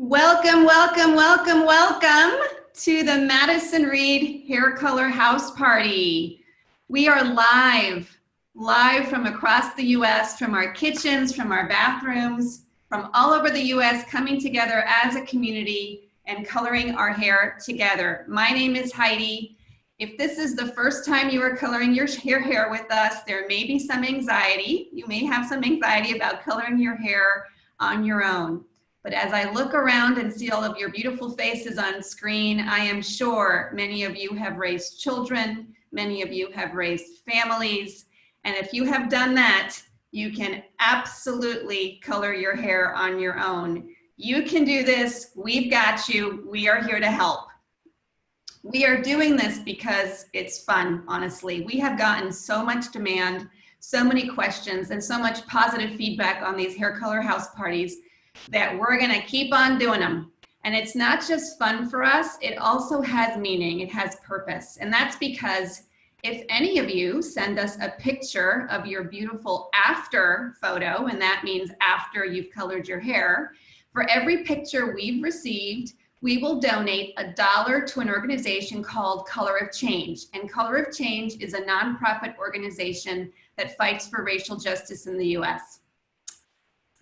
Welcome, welcome, welcome, welcome to the Madison Reed Hair Color House Party. We are live from across the U.S., from our kitchens, from our bathrooms, from all over the U.S., coming together as a community and coloring our hair together. My name is Heidi. If this is the first time you are coloring your hair with us, there may be some anxiety. You may have some anxiety about coloring your hair on your own. But as I look around and see all of your beautiful faces on screen, I am sure many of you have raised children, many of you have raised families, and if you have done that, you can absolutely color your hair on your own. You can do this, we've got you, we are here to help. We are doing this because it's fun, honestly. We have gotten so much demand, so many questions, and so much positive feedback on these hair color house parties that we're gonna keep on doing them. And it's not just fun for us, it also has meaning, it has purpose. And that's because if any of you send us a picture of your beautiful after photo, and that means after you've colored your hair, for every picture we've received, we will donate $1 to an organization called Color of Change. And Color of Change is a nonprofit organization that fights for racial justice in the US.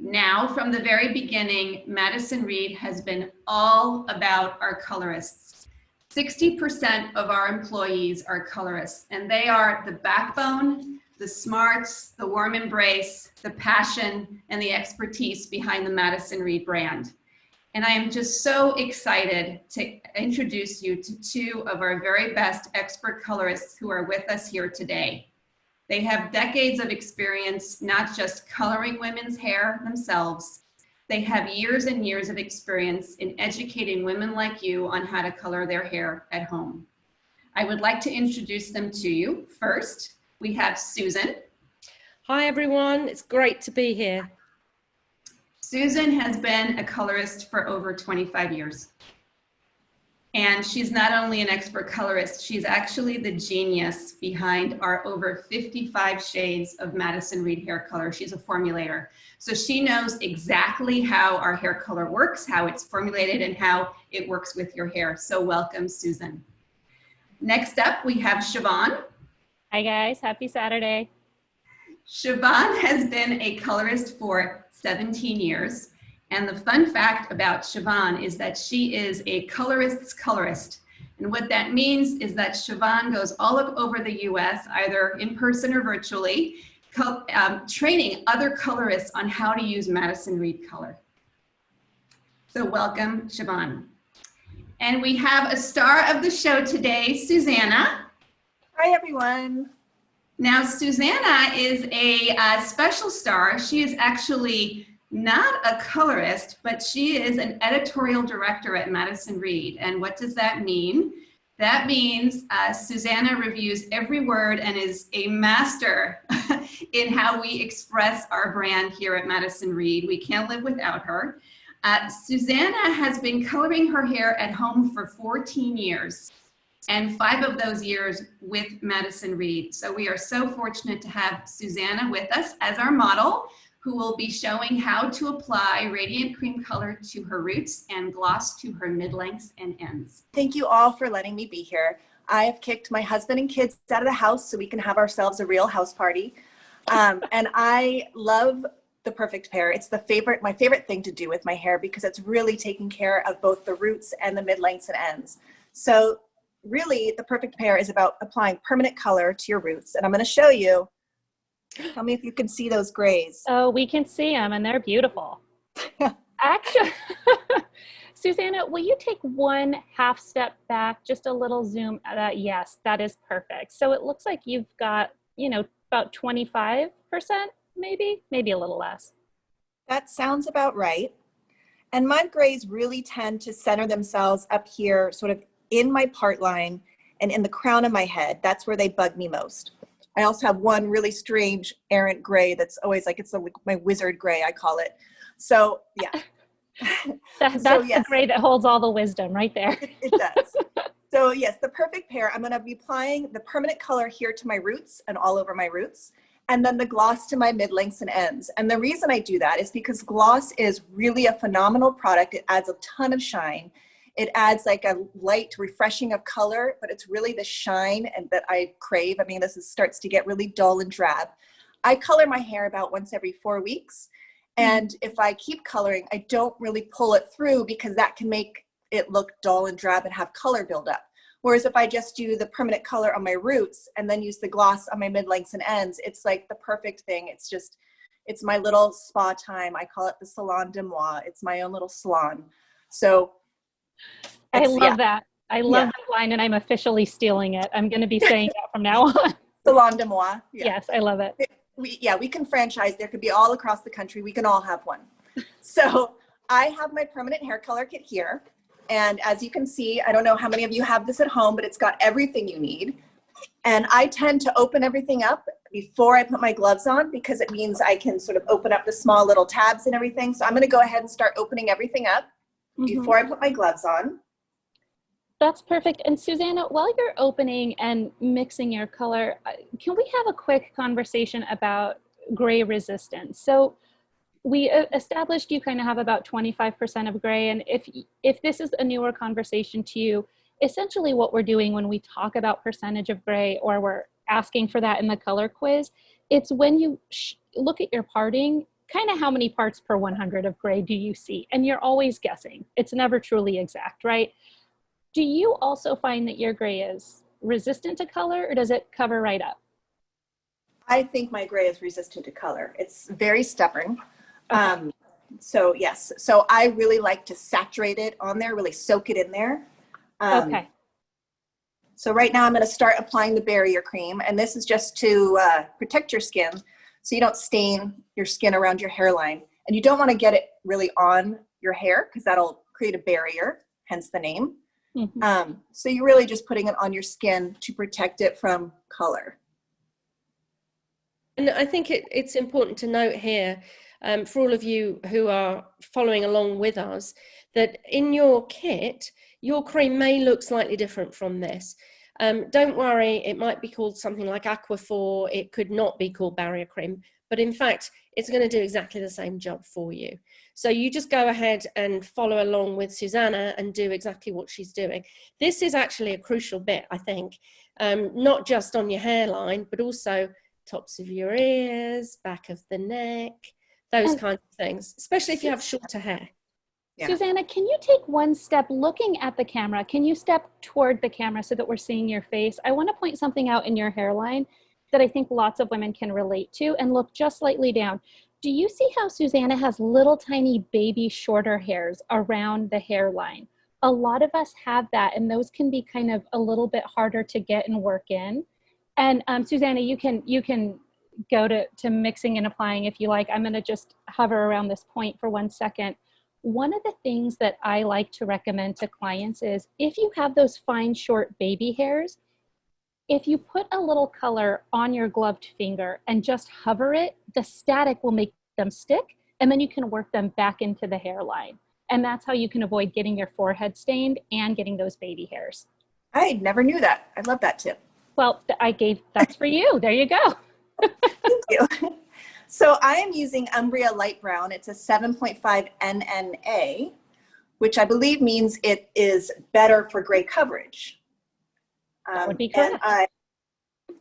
Now, from the very beginning, Madison Reed has been all about our colorists. 60% of our employees are colorists, and they are the backbone, the smarts, the warm embrace, the passion, and the expertise behind the Madison Reed brand. And I am just so excited to introduce you to two of our very best expert colorists who are with us here today. They have decades of experience, not just coloring women's hair themselves. They have years and years of experience in educating women like you on how to color their hair at home. I would like to introduce them to you. First, we have Susan. Hi everyone, it's great to be here. Susan has been a colorist for over 25 years. And she's not only an expert colorist, she's actually the genius behind our over 55 shades of Madison Reed hair color. She's a formulator. So she knows exactly how our hair color works, how it's formulated, and how it works with your hair. So welcome, Susan. Next up, we have Siobhan. Hi guys, happy Saturday. Siobhan has been a colorist for 17 years. And the fun fact about Siobhan is that she is a colorist's colorist. And what that means is that Siobhan goes all over the US, either in person or virtually, training other colorists on how to use Madison Reed color. So welcome, Siobhan. And we have a star of the show today, Susannah. Hi, everyone. Now, Susannah is a special star. She is actually not a colorist, but she is an editorial director at Madison Reed. And what does that mean? That means Susannah reviews every word and is a master in how we express our brand here at Madison Reed. We can't live without her. Susannah has been coloring her hair at home for 14 years, and 5 of those years with Madison Reed. So we are so fortunate to have Susannah with us as our model, who will be showing how to apply radiant cream color to her roots and gloss to her mid-lengths and ends. Thank you all for letting me be here. I have kicked my husband and kids out of the house so we can have ourselves a real house party. And I love the perfect pair. It's my favorite thing to do with my hair because it's really taking care of both the roots and the mid-lengths and ends. So really, the perfect pair is about applying permanent color to your roots. And I'm going to show you. Tell me if you can see those grays. Oh, we can see them and they're beautiful. Actually, Susannah, will you take one half step back, just a little zoom? Yes, that is perfect. So it looks like you've got, about 25%, maybe a little less. That sounds about right. And my grays really tend to center themselves up here, sort of in my part line and in the crown of my head. That's where they bug me most. I also have one really strange errant gray that's always like, it's my wizard gray, I call it. So yeah. That's the gray that holds all the wisdom right there. It does. So yes, the perfect pair, I'm going to be applying the permanent color here to my roots and all over my roots. and then the gloss to my mid-lengths and ends. And the reason I do that is because gloss is really a phenomenal product. It adds a ton of shine. It adds like a light refreshing of color, but it's really the shine and that I crave. I mean, starts to get really dull and drab. I color my hair about once every 4 weeks. And if I keep coloring, I don't really pull it through because that can make it look dull and drab and have color buildup. Whereas if I just do the permanent color on my roots and then use the gloss on my mid-lengths and ends, it's like the perfect thing. It's my little spa time. I call it the salon de moi. It's my own little salon. So I love that. I love that line, and I'm officially stealing it. I'm going to be saying that from now on. Salon de moi. Yeah. Yes, I love it. We can franchise. There could be all across the country. We can all have one. So I have my permanent hair color kit here. And as you can see, I don't know how many of you have this at home, but it's got everything you need. And I tend to open everything up before I put my gloves on because it means I can sort of open up the small little tabs and everything. So I'm going to go ahead and start opening everything up before I put my gloves on. That's perfect. And Susannah, while you're opening and mixing your color, can we have a quick conversation about gray resistance? So we established you kind of have about 25% of gray. And if this is a newer conversation to you, essentially what we're doing when we talk about percentage of gray, or we're asking for that in the color quiz, it's when you look at your parting, kind of how many parts per 100 of gray do you see? And you're always guessing. It's never truly exact, right? Do you also find that your gray is resistant to color, or does it cover right up? I think my gray is resistant to color. It's very stubborn. So yes, so I really like to saturate it on there, really soak it in there. Okay. So right now I'm going to start applying the barrier cream, and this is just to protect your skin so you don't stain your skin around your hairline. And you don't want to get it really on your hair because that'll create a barrier, hence the name. So you're really just putting it on your skin to protect it from color. And I think it's important to note here, for all of you who are following along with us, that in your kit, your cream may look slightly different from this. Don't worry, it might be called something like Aquaphor. It could not be called barrier cream, but in fact, it's going to do exactly the same job for you. So you just go ahead and follow along with Susannah and do exactly what she's doing. This is actually a crucial bit, I think, not just on your hairline, but also tops of your ears, back of the neck, those kinds of things, especially if you have shorter hair. Yeah. Susannah, can you take one step looking at the camera? Can you step toward the camera so that we're seeing your face? I want to point something out in your hairline that I think lots of women can relate to, and look just slightly down. Do you see how Susannah has little tiny baby shorter hairs around the hairline? A lot of us have that, and those can be kind of a little bit harder to get and work in. And Susannah, you can go to mixing and applying if you like. I'm going to just hover around this point for 1 second. One of the things that I like to recommend to clients is if you have those fine, short baby hairs, if you put a little color on your gloved finger and just hover it, the static will make them stick, and then you can work them back into the hairline. And that's how you can avoid getting your forehead stained and getting those baby hairs. I never knew that. I love that tip. Well, that's for you. There you go. Thank you. So I am using Umbria Light Brown. It's a 7.5 NNA, which I believe means it is better for gray coverage. That would be correct. And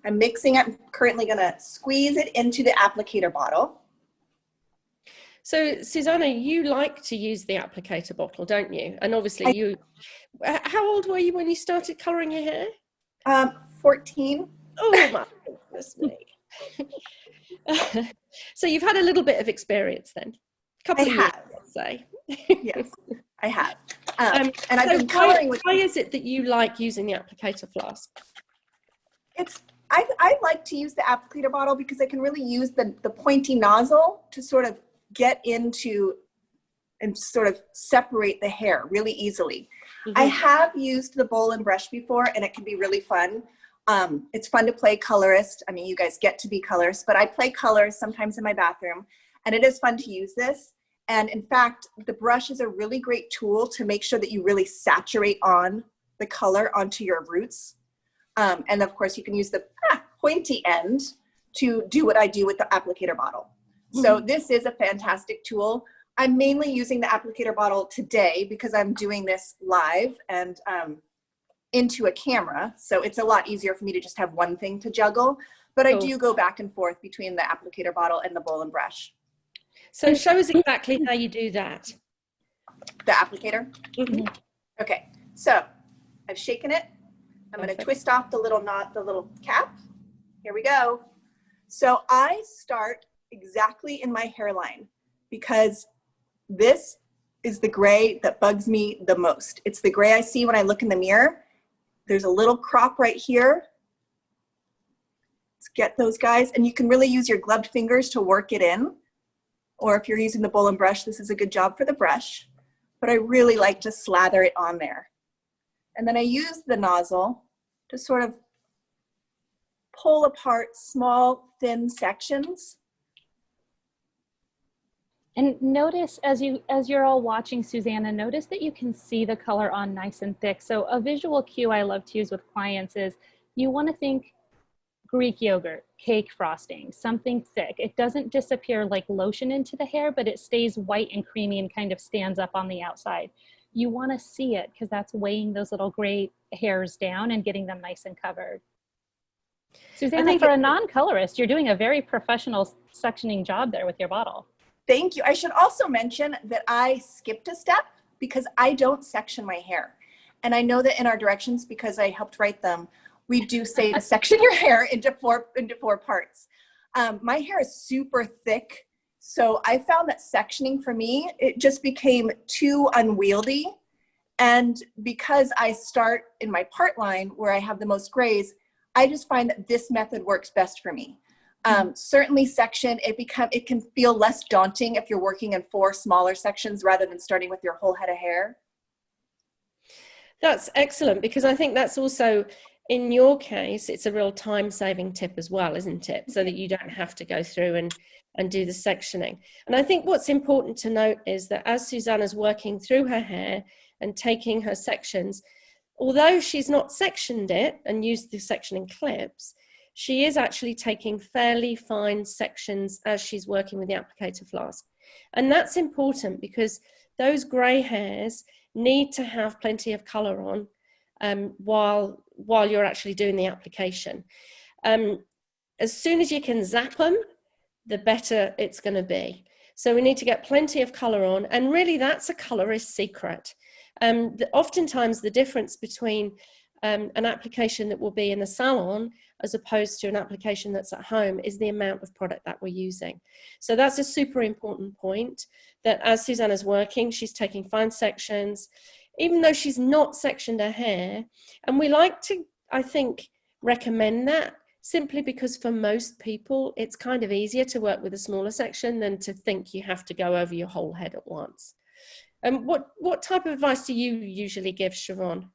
I'm mixing it. I'm currently going to squeeze it into the applicator bottle. So Susannah, you like to use the applicator bottle, don't you? And obviously how old were you when you started coloring your hair? 14. Oh my goodness me. So you've had a little bit of experience then. A couple of years, let's say. Yes, I have. And I've been coloring with. Why is it that you like using the applicator flask? I like to use the applicator bottle because I can really use the pointy nozzle to sort of get into and sort of separate the hair really easily. I have used the bowl and brush before, and it can be really fun. It's fun to play colorist. I mean, you guys get to be colorists, but I play colors sometimes in my bathroom, and it is fun to use this. And in fact, the brush is a really great tool to make sure that you really saturate on the color onto your roots. And of course, you can use the pointy end to do what I do with the applicator bottle. So this is a fantastic tool. I'm mainly using the applicator bottle today because I'm doing this live and into a camera. So it's a lot easier for me to just have one thing to juggle. But I do go back and forth between the applicator bottle and the bowl and brush. So show us exactly how you do that. The applicator? Okay, so I've shaken it. I'm going to twist off the little knot, the little cap. Here we go. So I start exactly in my hairline because this is the gray that bugs me the most. It's the gray I see when I look in the mirror. There's a little crop right here. Let's get those guys. And you can really use your gloved fingers to work it in. Or if you're using the bowl and brush, this is a good job for the brush. But I really like to slather it on there. And then I use the nozzle to sort of pull apart small, thin sections. And notice as you're all watching Susannah, notice that you can see the color on nice and thick. So a visual cue I love to use with clients is you want to think Greek yogurt, cake frosting, something thick. It doesn't disappear like lotion into the hair, but it stays white and creamy and kind of stands up on the outside. You want to see it because that's weighing those little gray hairs down and getting them nice and covered. Susannah, for a non-colorist, you're doing a very professional sectioning job there with your bottle. Thank you. I should also mention that I skipped a step because I don't section my hair. And I know that in our directions, because I helped write them, we do say to section your hair into four parts. My hair is super thick. So I found that sectioning for me, it just became too unwieldy. And because I start in my part line where I have the most grays, I just find that this method works best for me. Certainly section, it can feel less daunting if you're working in 4 smaller sections rather than starting with your whole head of hair. That's excellent, because I think that's also, in your case, it's a real time-saving tip as well, isn't it? So that you don't have to go through and do the sectioning. And I think what's important to note is that as Susannah's working through her hair and taking her sections, although she's not sectioned it and used the sectioning clips, she is actually taking fairly fine sections as she's working with the applicator flask. And that's important because those grey hairs need to have plenty of colour on while you're actually doing the application. As soon as you can zap them, the better it's going to be. So we need to get plenty of colour on, and really that's a colourist's secret. Oftentimes the difference between an application that will be in a salon as opposed to an application that's at home is the amount of product that we're using. So that's a super important point, that as Susannah's working, she's taking fine sections, even though she's not sectioned her hair. And we like to, I think, recommend that simply because for most people, it's kind of easier to work with a smaller section than to think you have to go over your whole head at once. What type of advice do you usually give, Siobhan?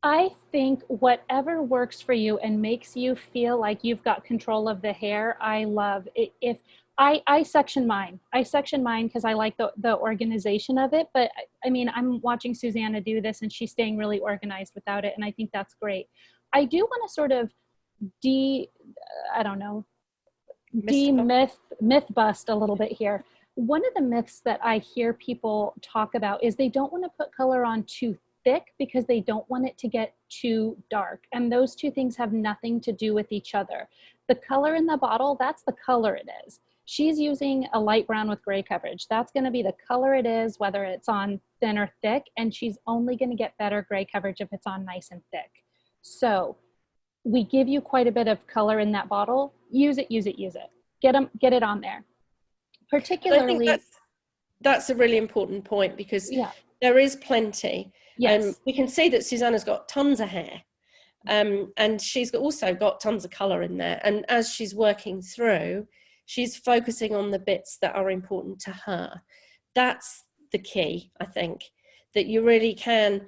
I think whatever works for you and makes you feel like you've got control of the hair, I love it. If I section mine because I like the organization of it. But I mean, I'm watching Susannah do this and she's staying really organized without it. And I think that's great. I do want to sort of myth bust a little bit here. One of the myths that I hear people talk about is they don't want to put color on too thick because they don't want it to get too dark. And those two things have nothing to do with each other. The color in the bottle, that's the color it is. She's using a light brown with gray coverage. That's going to be the color it is, whether it's on thin or thick, and she's only going to get better gray coverage if it's on nice and thick. So we give you quite a bit of color in that bottle. Use it, use it, use it. Get it on there. Particularly, I think that's a really important point because there is plenty. Yes. We can see that Susannah's got tons of hair, and she's also got tons of colour in there. And as she's working through, she's focusing on the bits that are important to her. That's the key, I think, that you really can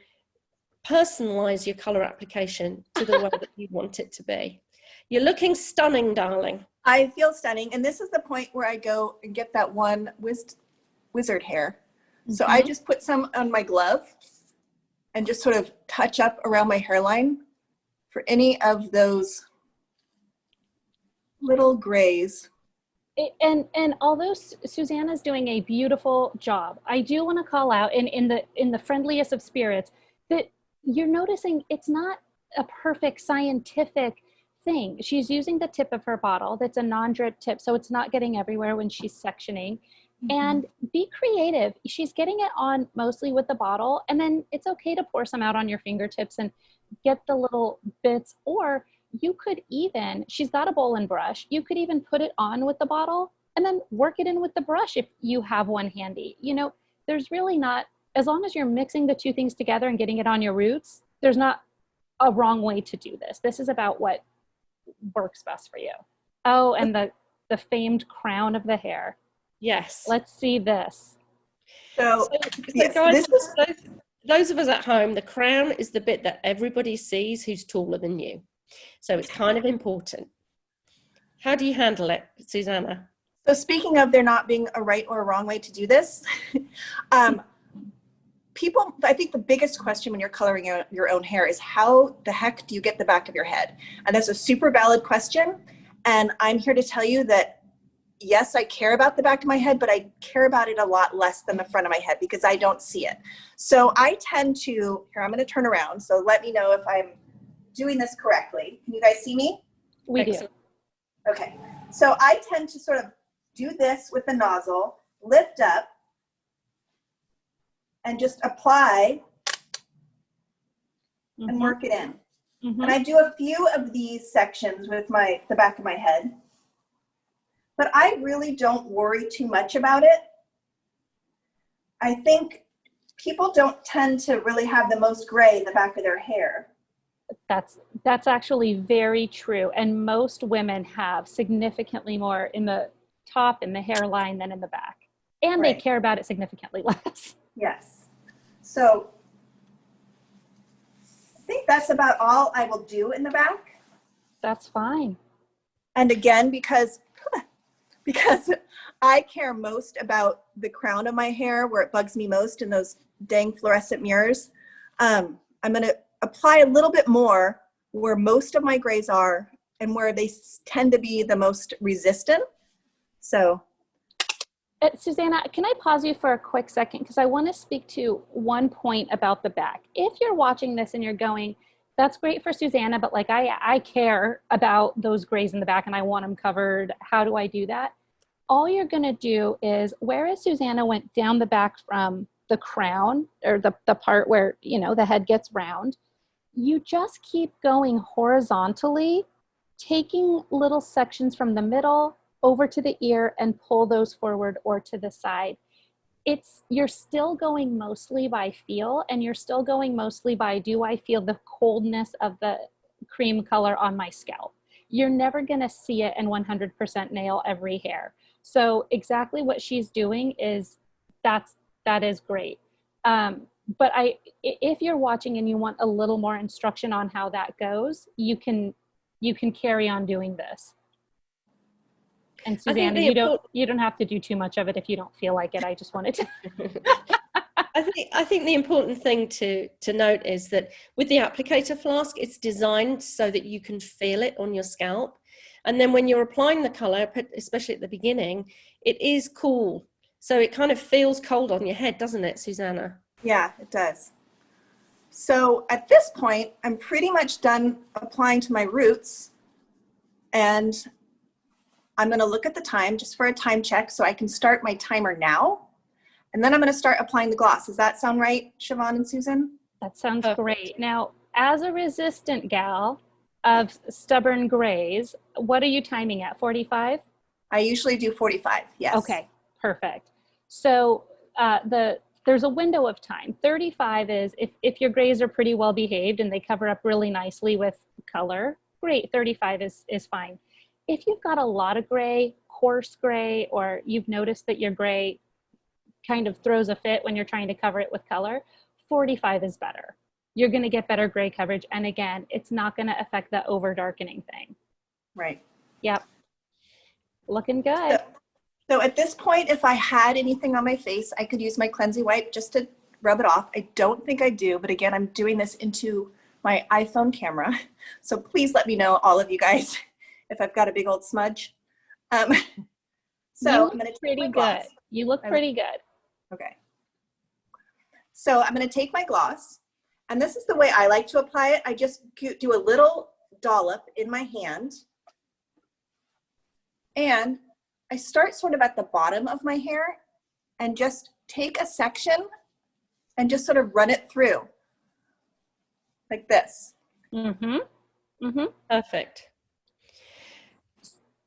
personalise your colour application to the way that you want it to be. You're looking stunning, darling. I feel stunning. And this is the point where I go and get that one wizard hair. So I just put some on my glove and just sort of touch up around my hairline for any of those little grays. And although Susannah's doing a beautiful job, I do want to call out in the friendliest of spirits that you're noticing it's not a perfect scientific thing. She's using the tip of her bottle that's a non-drip tip, so it's not getting everywhere when she's sectioning. And be creative. She's getting it on mostly with the bottle, and then it's okay to pour some out on your fingertips and get the little bits. Or you could even, she's got a bowl and brush, you could even put it on with the bottle and then work it in with the brush if you have one handy. You know, there's really not, as long as you're mixing the two things together and getting it on your roots, there's not a wrong way to do this. This is about what works best for you. Oh, and the famed crown of the hair. Yes. Let's see this. So yes, guys, those of us at home, the crown is the bit that everybody sees who's taller than you. So it's kind of important. How do you handle it, Susannah? So speaking of there not being a right or a wrong way to do this, people, I think the biggest question when you're coloring your own hair is how the heck do you get the back of your head? And that's a super valid question. And I'm here to tell you that yes, I care about the back of my head, but I care about it a lot less than the front of my head because I don't see it. So I tend to, here, I'm going to turn around. So let me know if I'm doing this correctly. Can you guys see me? We do. Okay. So I tend to sort of do this with the nozzle, lift up, and just apply and work it in. And I do a few of these sections with the back of my head. But I really don't worry too much about it. I think people don't tend to really have the most gray in the back of their hair. That's actually very true. And most women have significantly more in the top, in the hairline than in the back. And they care about it significantly less. Yes. So I think that's about all I will do in the back. That's fine. And again, because I care most about the crown of my hair where it bugs me most in those dang fluorescent mirrors, I'm going to apply a little bit more where most of my grays are and where they tend to be the most resistant. So. Susannah, can I pause you for a quick second? Because I want to speak to one point about the back. If you're watching this and you're going, that's great for Susannah, but like I care about those grays in the back and I want them covered. How do I do that? All you're going to do is, whereas Susannah went down the back from the crown or the part where, you know, the head gets round, you just keep going horizontally, taking little sections from the middle over to the ear and pull those forward or to the side. You're still going mostly by feel, and you're still going mostly by, do I feel the coldness of the cream color on my scalp? You're never going to see it and 100% nail every hair. So exactly what she's doing is, that is great. But if you're watching and you want a little more instruction on how that goes, you can carry on doing this. And Susannah, you don't have to do too much of it if you don't feel like it. I just wanted to. I think the important thing to note is that with the applicator flask, it's designed so that you can feel it on your scalp. And then when you're applying the color, especially at the beginning, it is cool. So it kind of feels cold on your head, doesn't it, Susannah? Yeah, it does. So at this point, I'm pretty much done applying to my roots. And I'm going to look at the time just for a time check so I can start my timer now. And then I'm going to start applying the gloss. Does that sound right, Siobhan and Susan? That sounds great. Now, as a resistant gal of stubborn grays, what are you timing at, 45? I usually do 45, yes. Okay, perfect. So there's a window of time. 35 is if your grays are pretty well behaved and they cover up really nicely with color, great, 35 is fine. If you've got a lot of gray, coarse gray, or you've noticed that your gray kind of throws a fit when you're trying to cover it with color, 45 is better. You're going to get better gray coverage. And again, it's not going to affect the over darkening thing. Right. Yep. Looking good. So at this point, if I had anything on my face, I could use my cleansing wipe just to rub it off. I don't think I do, but again, I'm doing this into my iPhone camera. So please let me know, all of you guys, if I've got a big old smudge. So you look I'm going to pretty take my good. gloss. You look pretty good. Okay. So I'm going to take my gloss, and this is the way I like to apply it. I just do a little dollop in my hand, and I start sort of at the bottom of my hair and just take a section and just sort of run it through like this. Mm-hmm. Mm-hmm. Perfect.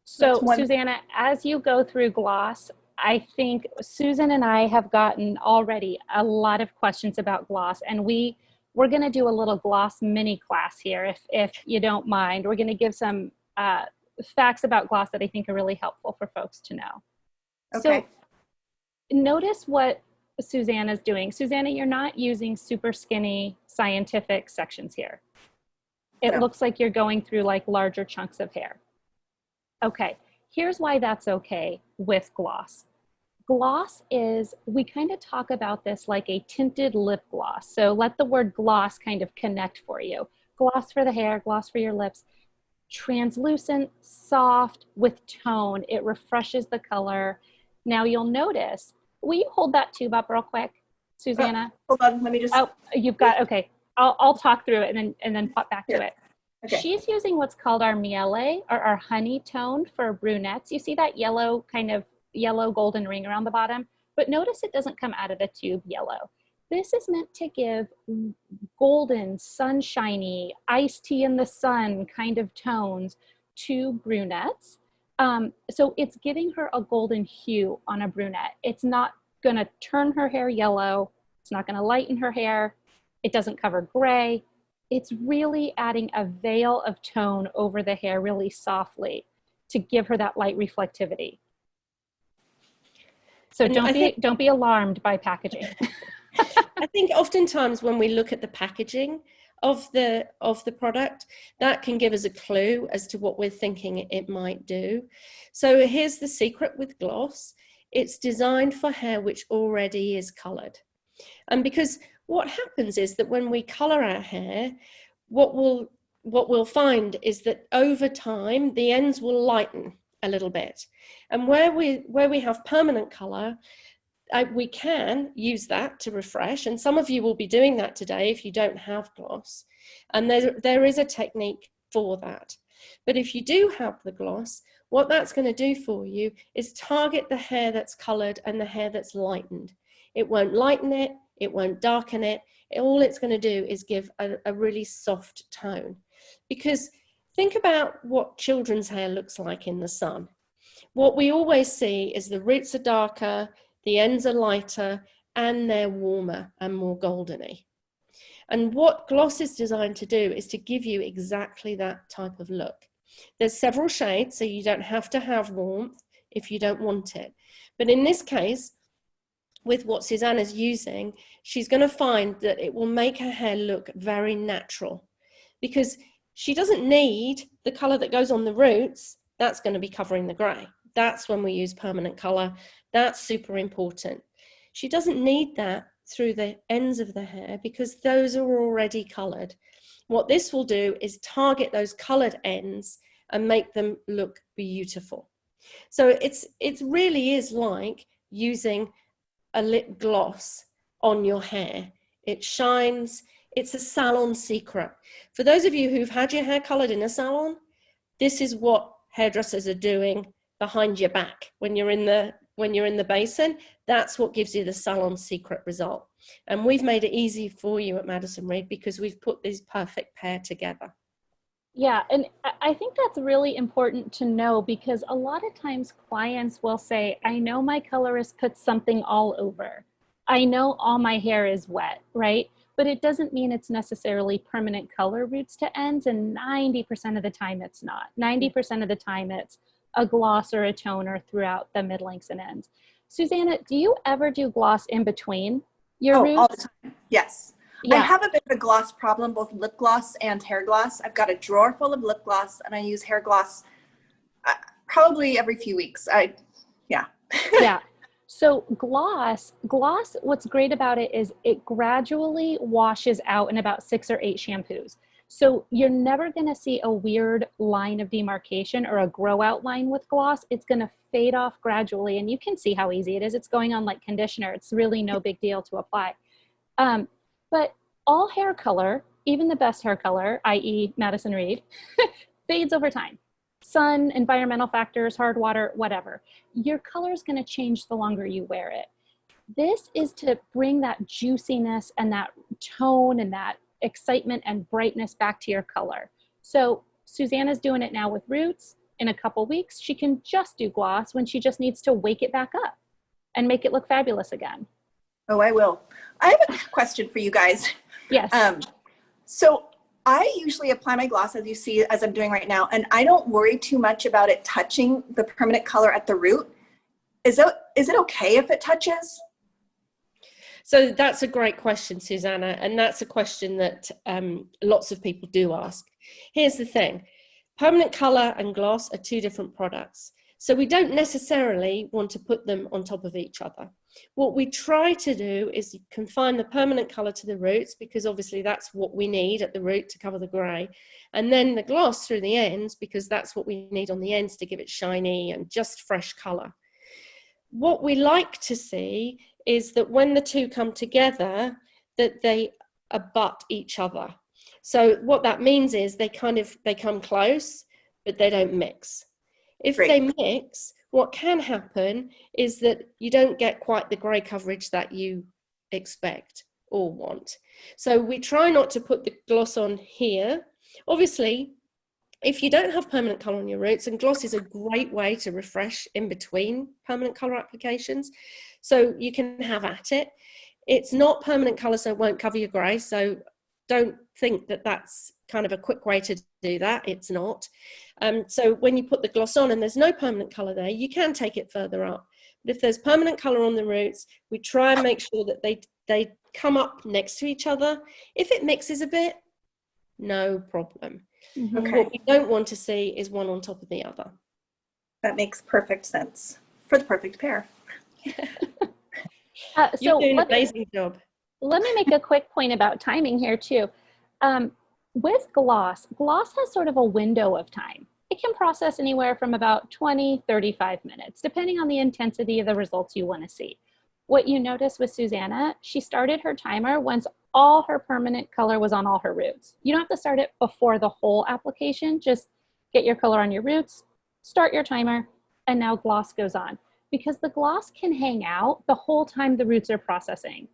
So Susannah, as you go through gloss, I think Susan and I have gotten already a lot of questions about gloss, and we're going to do a little gloss mini class here, if you don't mind. We're going to give some facts about gloss that I think are really helpful for folks to know. Okay. So notice what Susanna's doing. Susanna, you're not using super skinny scientific sections here. It looks like you're going through like larger chunks of hair. Okay, here's why that's okay with gloss. Gloss is, we kind of talk about this like a tinted lip gloss. So let the word gloss kind of connect for you. Gloss for the hair, gloss for your lips. Translucent, soft, with tone. It refreshes the color. Now you'll notice, will you hold that tube up real quick, Susanna? Hold on, let me just. Oh, you've got, okay. I'll talk through it and then pop back to it. Okay. She's using what's called our Miele, or our honey tone for brunettes. You see that yellow, kind of yellow golden ring around the bottom, but notice it doesn't come out of the tube yellow. This is meant to give golden, sunshiny, iced tea in the sun kind of tones to brunettes. So it's giving her a golden hue on a brunette. It's not gonna turn her hair yellow. It's not gonna lighten her hair. It doesn't cover gray. It's really adding a veil of tone over the hair really softly to give her that light reflectivity. So don't be alarmed by packaging. I think oftentimes when we look at the packaging of the product, that can give us a clue as to what we're thinking it might do. So here's the secret with gloss. It's designed for hair which already is colored. And because what happens is that when we color our hair, what we'll find is that over time, the ends will lighten a little bit. And where we have permanent color, we can use that to refresh. And some of you will be doing that today if you don't have gloss. And there is a technique for that. But if you do have the gloss, what that's going to do for you is target the hair that's colored and the hair that's lightened. It won't lighten it. It won't darken it. All it's going to do is give a really soft tone. Because think about what children's hair looks like in the sun. What we always see is the roots are darker, the ends are lighter, and they're warmer and more goldeny. And what gloss is designed to do is to give you exactly that type of look. There's several shades, so you don't have to have warmth if you don't want it. But in this case, with what Susannah's using, she's going to find that it will make her hair look very natural, because she doesn't need the color that goes on the roots. That's going to be covering the gray. That's when we use permanent color. That's super important. She doesn't need that through the ends of the hair because those are already colored. What this will do is target those colored ends and make them look beautiful. So it really is like using a lip gloss on your hair. It shines. It's a salon secret. For those of you who've had your hair colored in a salon, this is what hairdressers are doing behind your back when you're in the basin. That's what gives you the salon secret result. And we've made it easy for you at Madison Reed because we've put this perfect pair together. Yeah, and I think that's really important to know, because a lot of times clients will say, I know my colorist put something all over. I know all my hair is wet, right? But it doesn't mean it's necessarily permanent color roots to ends, and 90% of the time it's not. 90% of the time it's a gloss or a toner throughout the mid lengths and ends. Susannah, do you ever do gloss in between your roots? All the time. Yes. Yeah. I have a bit of a gloss problem, both lip gloss and hair gloss. I've got a drawer full of lip gloss, and I use hair gloss probably every few weeks. Yeah. So gloss, what's great about it is it gradually washes out in about 6 or 8 shampoos. So you're never going to see a weird line of demarcation or a grow out line with gloss. It's going to fade off gradually, and you can see how easy it is. It's going on like conditioner. It's really no big deal to apply. But all hair color, even the best hair color, i.e. Madison Reed, fades over time. Sun, environmental factors, hard water, whatever. Your color is going to change the longer you wear it. This is to bring that juiciness and that tone and that excitement and brightness back to your color. So Susannah's doing it now with roots. In a couple weeks, she can just do gloss when she just needs to wake it back up and make it look fabulous again. Oh, I will. I have a question for you guys. Yes. So I usually apply my gloss, as you see, as I'm doing right now, and I don't worry too much about it touching the permanent color at the root. Is it okay if it touches? So that's a great question, Susannah, and that's a question that lots of people do ask. Here's the thing. Permanent color and gloss are two different products. So we don't necessarily want to put them on top of each other. What we try to do is confine the permanent color to the roots, because obviously that's what we need at the root to cover the gray. And then the gloss through the ends, because that's what we need on the ends to give it shiny and just fresh color. What we like to see is that when the two come together, that they abut each other. So what that means is they come close, but they don't mix. If Great. they mix, what can happen is that you don't get quite the grey coverage that you expect or want. So we try not to put the gloss on here. Obviously, if you don't have permanent colour on your roots, and gloss is a great way to refresh in between permanent colour applications, so you can have at it. It's not permanent colour, so it won't cover your grey, so don't think that that's kind of a quick way to do that. It's not. So when you put the gloss on and there's no permanent colour there, you can take it further up. But if there's permanent colour on the roots, we try and make sure that they come up next to each other. If it mixes a bit, no problem. Okay. What we don't want to see is one on top of the other. That makes perfect sense for the perfect pair. You're doing an amazing job. Let me make a quick point about timing here too. With gloss has sort of a window of time. It can process anywhere from about 20, 35 minutes, depending on the intensity of the results you want to see. What you notice with Susannah, she started her timer once all her permanent color was on all her roots. You don't have to start it before the whole application. Just get your color on your roots, start your timer, and now gloss goes on. Because the gloss can hang out the whole time the roots are processing.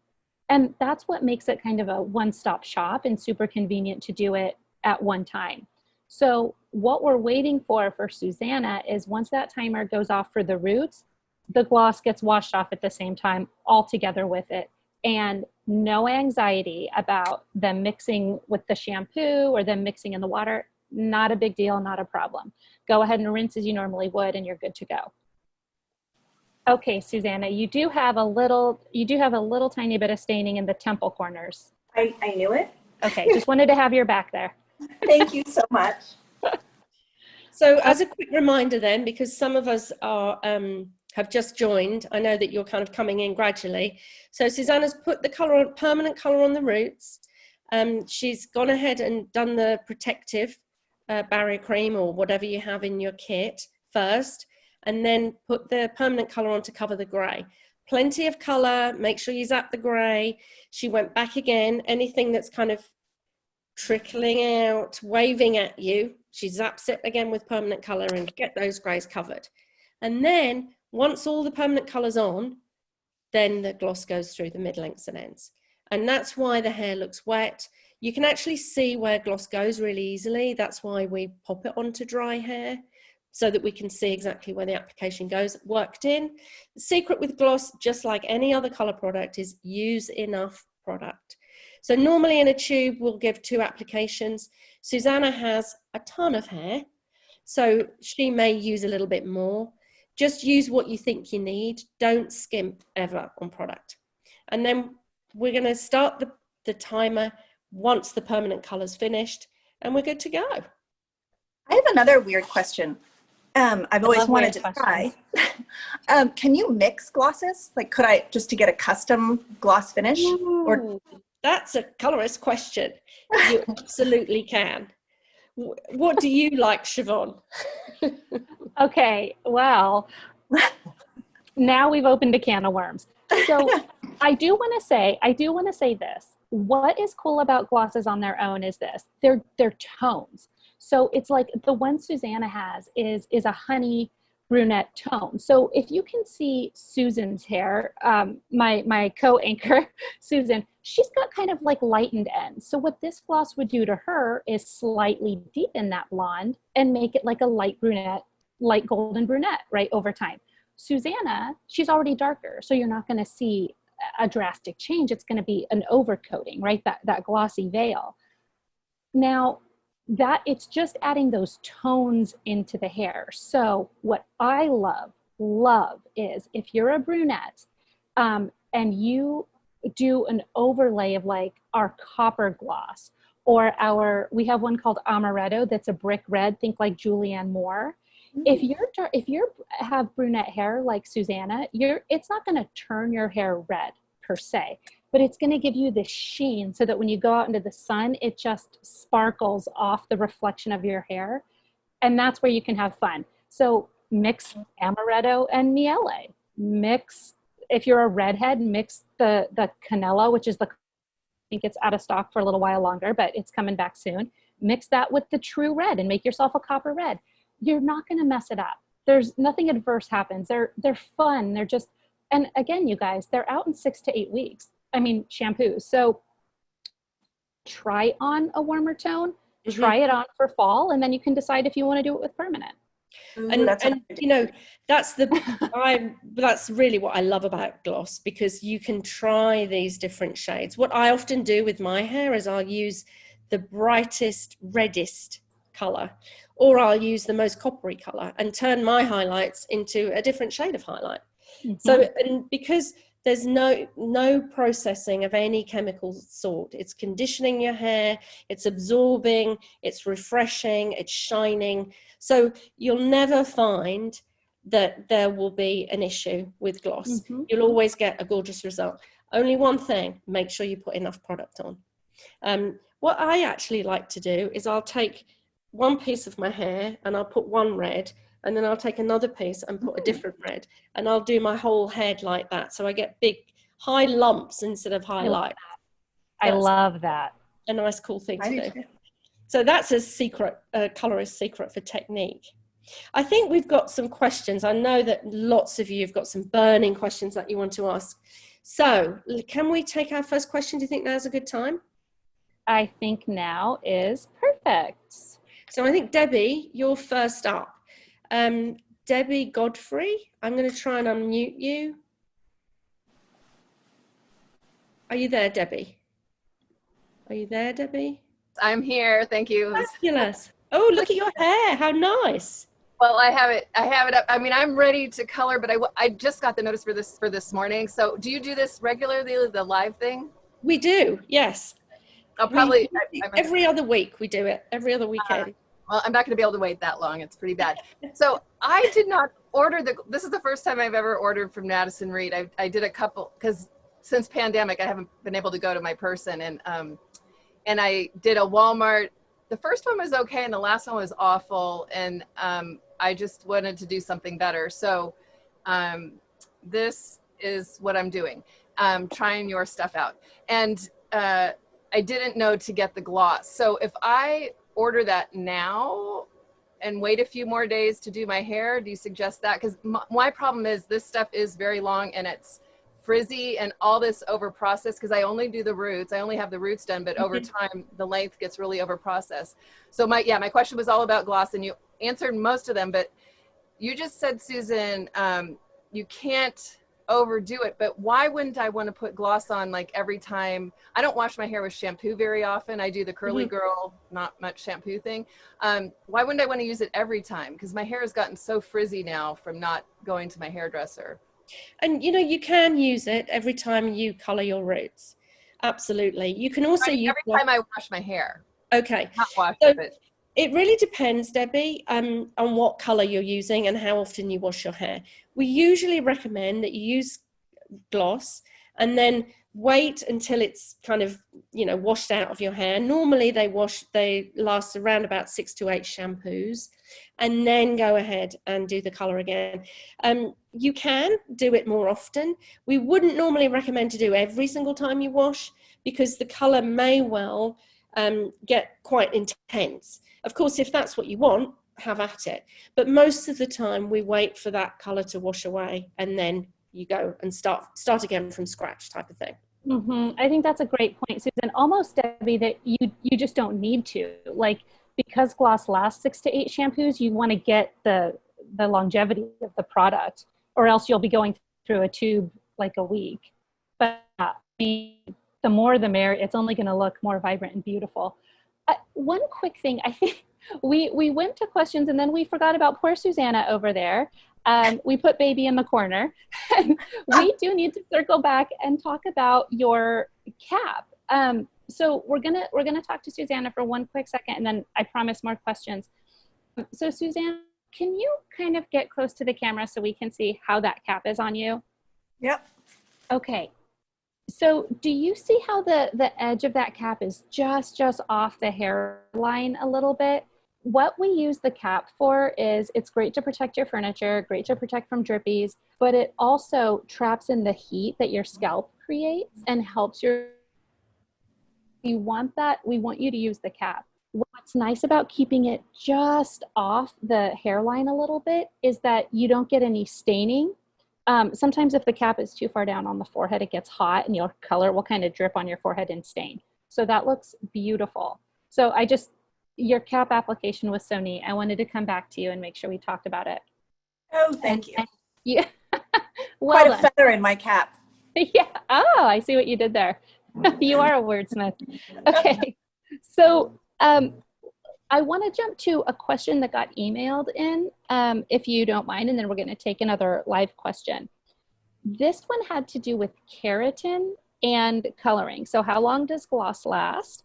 And that's what makes it kind of a one-stop shop and super convenient to do it at one time. So what we're waiting for Susannah is once that timer goes off for the roots, the gloss gets washed off at the same time all together with it. And no anxiety about them mixing with the shampoo or them mixing in the water. Not a big deal, not a problem. Go ahead and rinse as you normally would and you're good to go. Okay, Susannah, you do have a little tiny bit of staining in the temple corners. I knew it. Okay, just wanted to have your back there. Thank you so much. So as a quick reminder then, because some of us are have just joined, I know that you're kind of coming in gradually. So Susannah's put the colour on, permanent colour on the roots. She's gone ahead and done the protective barrier cream or whatever you have in your kit first, and then put the permanent colour on to cover the grey. Plenty of colour, make sure you zap the grey. She went back again, anything that's kind of trickling out, waving at you, she zaps it again with permanent colour and get those greys covered. And then once all the permanent colour's on, then the gloss goes through the mid-lengths and ends. And that's why the hair looks wet. You can actually see where gloss goes really easily. That's why we pop it onto dry hair, so that we can see exactly where the application goes, worked in. The secret with gloss, just like any other colour product, is use enough product. So normally in a tube, we'll give 2 applications. Susannah has a ton of hair, so she may use a little bit more. Just use what you think you need. Don't skimp ever on product. And then we're going to start the timer once the permanent colour's finished, and we're good to go. I have another weird question. I've always wanted to try. Can you mix glosses? Like, could I, just to get a custom gloss finish? Ooh, or That's a colorist question. You absolutely can. What do you like, Siobhan? Okay, well, now we've opened a can of worms. So I do want to say this. What is cool about glosses on their own is this. They're tones. So it's like the one Susannah has is a honey brunette tone. So if you can see Susan's hair, my co-anchor, Susan, she's got kind of like lightened ends. So what this gloss would do to her is slightly deepen that blonde and make it like a light brunette, light golden brunette, right, over time. Susannah, she's already darker, so you're not going to see a drastic change. It's going to be an overcoating, right, that glossy veil. Now, that it's just adding those tones into the hair. So what I love is if you're a brunette and you do an overlay of like our copper gloss or we have one called Amaretto that's a brick red, think like Julianne Moore. If you have brunette hair like Susannah, it's not going to turn your hair red per se, but it's going to give you this sheen so that when you go out into the sun, it just sparkles off the reflection of your hair. And that's where you can have fun. So mix Amaretto and Miele. Mix, if you're a redhead, mix the Canela, which is I think it's out of stock for a little while longer, but it's coming back soon. Mix that with the true red and make yourself a copper red. You're not going to mess it up. There's nothing adverse happens. They're fun. They're just, and again, you guys, they're out in 6 to 8 weeks. I mean, shampoos. So try on a warmer tone, try it on for fall, and then you can decide if you want to do it with permanent. And you know, that's really what I love about gloss, because you can try these different shades. What I often do with my hair is I'll use the brightest, reddest color, or I'll use the most coppery color and turn my highlights into a different shade of highlight. So, and because there's no processing of any chemical sort, it's conditioning your hair, it's absorbing, it's refreshing, it's shining. So you'll never find that there will be an issue with gloss. You'll always get a gorgeous result. Only one thing, make sure you put enough product on. What I actually like to do is I'll take one piece of my hair and I'll put one red, and then I'll take another piece and put a different red, and I'll do my whole head like that. So I get big, high lumps instead of highlight. I love that. A nice, cool thing to do. So that's a secret, colorist secret for technique. I think we've got some questions. I know that lots of you have got some burning questions that you want to ask. So can we take our first question? Do you think now's a good time? I think now is perfect. So I think, Debbie, you're first up. Debbie Godfrey, I'm going to try and unmute you. Are you there, Debbie? Are you there, Debbie? I'm here. Thank you. Fabulous. Oh, look at your hair. How nice. Well, I have it up. I mean, I'm ready to color, but I just got the notice for this morning. So do you do this regularly, the live thing? We do, yes. I'll probably every other week we do it, every other weekend. Well, I'm not going to be able to wait that long. It's pretty bad. So I did not order this is the first time I've ever ordered from Madison Reed. I did a couple, because since pandemic, I haven't been able to go to my person. And I did a Walmart. The first one was okay, and the last one was awful. And I just wanted to do something better. So this is what I'm doing. Trying your stuff out. And I didn't know to get the gloss. So if I order that now and wait a few more days to do my hair, do you suggest that? Because my problem is this stuff is very long and it's frizzy and all this over processed, because I only do the roots. I only have the roots done, but over time the length gets really over processed. So my question was all about gloss, and you answered most of them, but you just said, Susan, you can't overdo it, but why wouldn't I want to put gloss on like every time? I don't wash my hair with shampoo very often. I do the curly girl, not much shampoo thing. Why wouldn't I want to use it every time? Because my hair has gotten so frizzy now from not going to my hairdresser. And you know, you can use it every time you color your roots. Absolutely. You can also use every time I wash my hair. Okay. Not wash so it, but it really depends, Debbie, on what color you're using and how often you wash your hair. We usually recommend that you use gloss, and then wait until it's kind of, washed out of your hair. Normally they last around about 6 to 8 shampoos, and then go ahead and do the color again. You can do it more often. We wouldn't normally recommend to do every single time you wash, because the color may well get quite intense. Of course, if that's what you want, have at it. But most of the time we wait for that color to wash away, and then you go and start again from scratch, type of thing. I think that's a great point, Susan. Almost, Debbie, that you just don't need to. Like, because gloss lasts 6 to 8 shampoos, you want to get the longevity of the product, or else you'll be going through a tube like a week. But the more the merrier. It's only going to look more vibrant and beautiful. One quick thing, I think we went to questions and then we forgot about poor Susannah over there. We put baby in the corner. We do need to circle back and talk about your cap. So we're gonna talk to Susannah for one quick second, and then I promise more questions. So Susannah, can you kind of get close to the camera so we can see how that cap is on you? Yep. Okay. So do you see how the edge of that cap is just off the hairline a little bit? What we use the cap for is it's great to protect your furniture, great to protect from drippies, but it also traps in the heat that your scalp creates and helps you want that, we want you to use the cap. What's nice about keeping it just off the hairline a little bit is that you don't get any staining. Sometimes if the cap is too far down on the forehead, it gets hot and your color will kind of drip on your forehead and stain. So that looks beautiful. So your cap application was so neat. I wanted to come back to you and make sure we talked about it. Oh, thank you. Yeah. Well Quite a done. feather in my cap. Yeah. Oh, I see what you did there. You are a wordsmith. Okay. So I want to jump to a question that got emailed in, if you don't mind, and then we're going to take another live question. This one had to do with keratin and coloring. So how long does gloss last?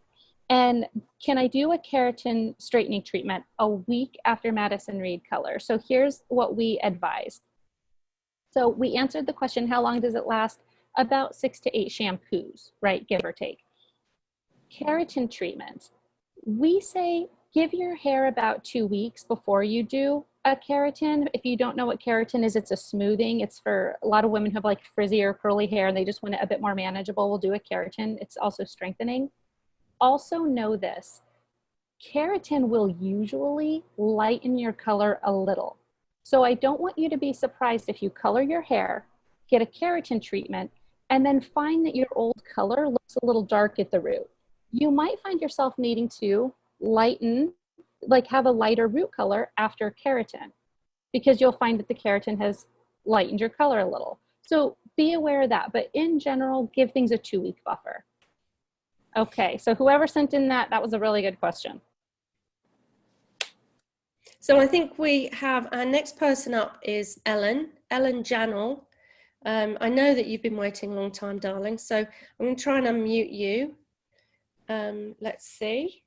And can I do a keratin straightening treatment a week after Madison Reed color? So here's what we advise. So we answered the question, how long does it last? About 6 to 8 shampoos, right? Give or take. Keratin treatments. We say give your hair about 2 weeks before you do a keratin. If you don't know what keratin is, it's a smoothing. It's for a lot of women who have like frizzy or curly hair and they just want it a bit more manageable. We'll do a keratin. It's also strengthening. Also know this, keratin will usually lighten your color a little. So I don't want you to be surprised if you color your hair, get a keratin treatment, and then find that your old color looks a little dark at the root. You might find yourself needing to lighten, like have a lighter root color after keratin, because you'll find that the keratin has lightened your color a little. So be aware of that, but in general, give things a 2-week buffer. Okay, so whoever sent in that was a really good question. So I think we have our next person up is Ellen Janel. I know that you've been waiting a long time, darling, so I'm going to try and unmute you. Let's see.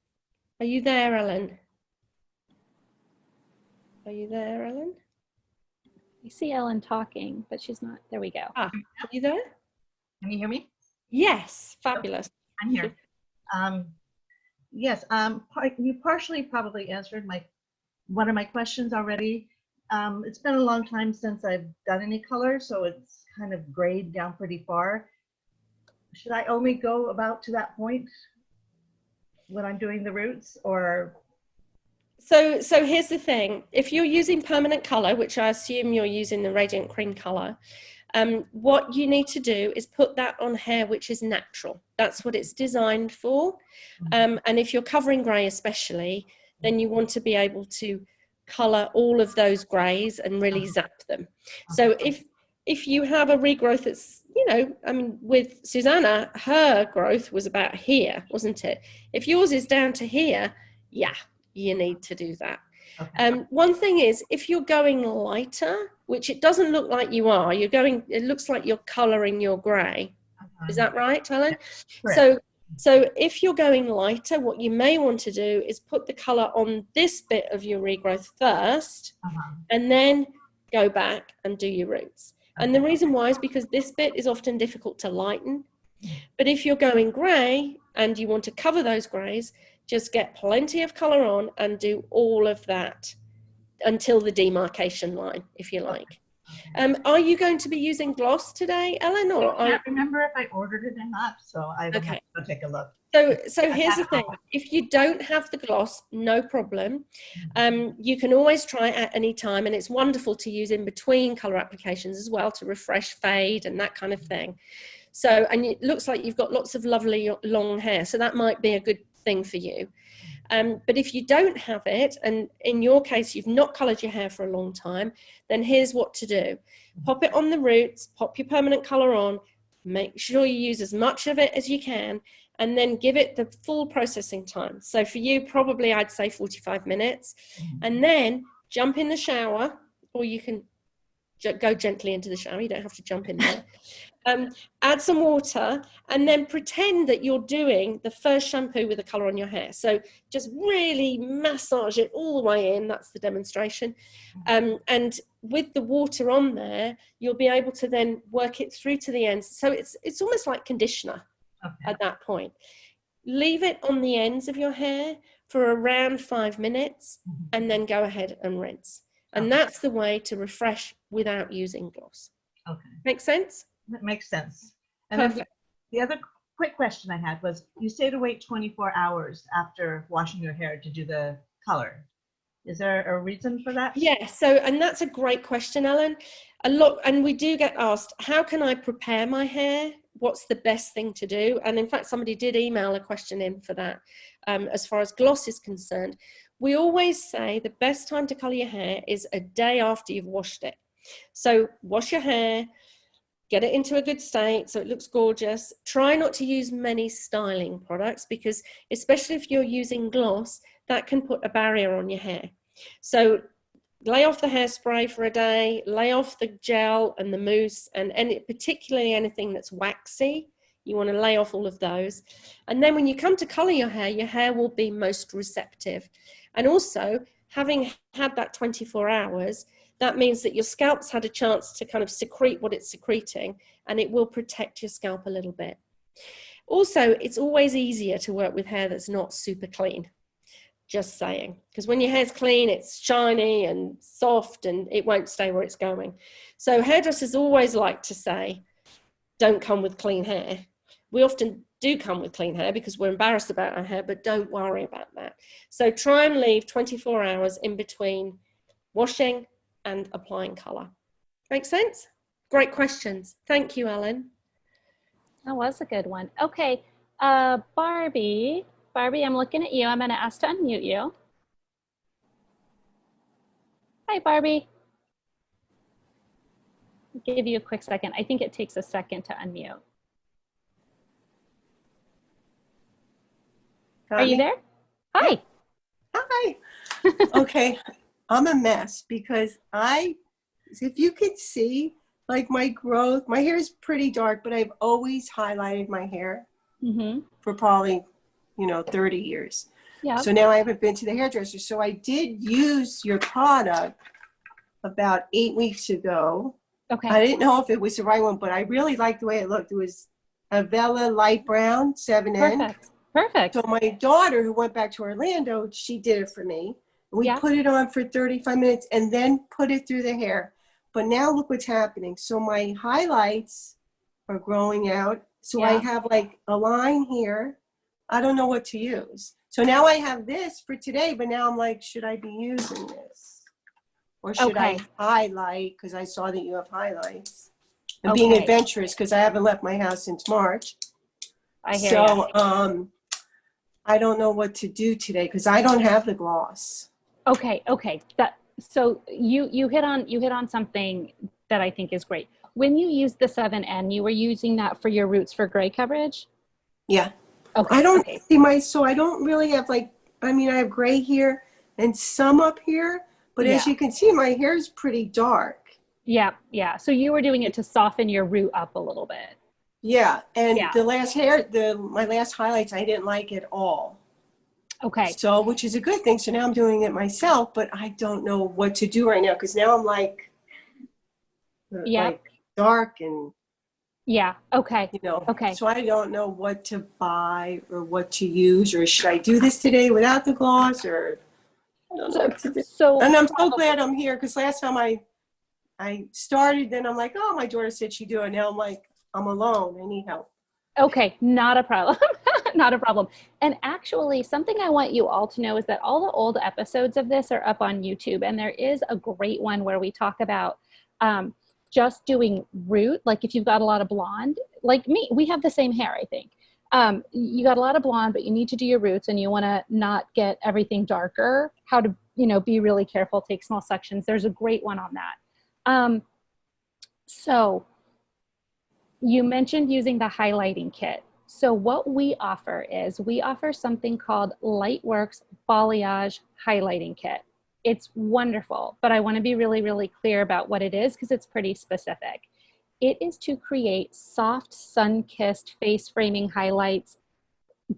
Are you there, Ellen? Are you there, Ellen? I see Ellen talking, but she's not. There we go. Are you there? Can you hear me? Yes, fabulous. I'm here. Yes, you partially probably answered one of my questions already. It's been a long time since I've done any color, so it's kind of grayed down pretty far. Should I only go about to that point when I'm doing the roots, or? So here's the thing. If you're using permanent color, which I assume you're using the Radiant Cream color, what you need to do is put that on hair which is natural. That's what it's designed for. And if you're covering gray especially, then you want to be able to color all of those grays and really zap them. So if you have a regrowth that's, with Susannah, her growth was about here, wasn't it? If yours is down to here, yeah, you need to do that. Okay. One thing is, if you're going lighter, which it doesn't look like you are, it looks like you're coloring your gray. Is that right, Helen? Yeah. So if you're going lighter, what you may want to do is put the color on this bit of your regrowth first, and then go back and do your roots. And the reason why is because this bit is often difficult to lighten But if you're going grey and you want to cover those greys, just get plenty of colour on and do all of that until the demarcation line, if you like. Are you going to be using gloss today, Ellen? Or I can't remember if I ordered it or not, so I will have to go take a look. So here's the thing. If you don't have the gloss, no problem. You can always try it at any time, and it's wonderful to use in between colour applications as well to refresh, fade, and that kind of thing. So, and it looks like you've got lots of lovely long hair, so that might be a good thing for you. But if you don't have it, and in your case, you've not coloured your hair for a long time, then here's what to do. Pop it on the roots, pop your permanent colour on, make sure you use as much of it as you can, and then give it the full processing time. So for you, probably I'd say 45 minutes, and then jump in the shower, or you can go gently into the shower. You don't have to jump in there. Add some water, and then pretend that you're doing the first shampoo with the colour on your hair. So just really massage it all the way in. That's the demonstration. And with the water on there, you'll be able to then work it through to the ends. So it's almost like conditioner at that point. Leave it on the ends of your hair for around 5 minutes, and then go ahead and rinse. And that's the way to refresh without using gloss. Okay. Make sense? That makes sense. And then the other quick question I had was, you say to wait 24 hours after washing your hair to do the color. Is there a reason for that? Yeah, so, and that's a great question, Ellen. A lot, and we do get asked, how can I prepare my hair? What's the best thing to do? And in fact, somebody did email a question in for that. As far as gloss is concerned, we always say the best time to colour your hair is a day after you've washed it. So wash your hair, get it into a good state so it looks gorgeous. Try not to use many styling products, because especially if you're using gloss, that can put a barrier on your hair. So lay off the hairspray for a day, lay off the gel and the mousse, and particularly anything that's waxy. You want to lay off all of those. And then when you come to colour your hair will be most receptive. And also, having had that 24 hours, that means that your scalp's had a chance to kind of secrete what it's secreting, and it will protect your scalp a little bit. Also, it's always easier to work with hair that's not super clean. Just saying, because when your hair's clean, it's shiny and soft and it won't stay where it's going. So hairdressers always like to say, don't come with clean hair. We often do come with clean hair because we're embarrassed about our hair, but don't worry about that. So try and leave 24 hours in between washing and applying colour. Make sense? Great questions. Thank you, Ellen. That was a good one. Okay, Barbie, I'm looking at you. I'm going to ask to unmute you. Hi, Barbie. I'll give you a quick second. I think it takes a second to unmute. Are you there? Hi. Hi. Okay, I'm a mess because if you could see, like my growth, my hair is pretty dark, but I've always highlighted my hair for probably 30 years. Yeah. So now I haven't been to the hairdresser. So I did use your product about 8 weeks ago. Okay. I didn't know if it was the right one, but I really liked the way it looked. It was Avella light brown, 7N. Perfect. So my daughter, who went back to Orlando, she did it for me. We put it on for 35 minutes and then put it through the hair. But now look what's happening. So my highlights are growing out. So I have like a line here. I don't know what to use. So now I have this for today, but now I'm like, should I be using this? Or should I highlight? Because I saw that you have highlights. I'm being adventurous because I haven't left my house since March. I hear you. I don't know what to do today because I don't have the gloss. Okay. So you hit on something that I think is great. When you use the 7N, you were using that for your roots for gray coverage? Yeah. Okay. I don't see so I don't really have I have gray here and some up here, but as you can see, my hair is pretty dark. Yeah. So you were doing it to soften your root up a little bit. Yeah. And my last highlights, I didn't like at all. Okay. So, which is a good thing. So now I'm doing it myself, but I don't know what to do right now because now I'm like dark and Yeah. Okay. you know. Okay. So I don't know what to buy or what to use, or should I do this today without the gloss, or I don't know what to do. So And I'm so glad I'm here, because last time I started, then I'm like, oh, my daughter said she'd do it. Now I'm like, I'm alone. I need help. okay, not a problem. Not a problem. And actually, something I want you all to know is that all the old episodes of this are up on YouTube, and there is a great one where we talk about just doing root. Like if you've got a lot of blonde, like me, we have the same hair, I think. You got a lot of blonde, but you need to do your roots, and you want to not get everything darker. How to, you know, be really careful, take small sections. There's a great one on that. So you mentioned using the highlighting kit. So what we offer is we offer something called Lightworks Balayage Highlighting Kit. It's wonderful, but I want to be really, really clear about what it is because it's pretty specific. It is to create soft, sun-kissed face framing highlights,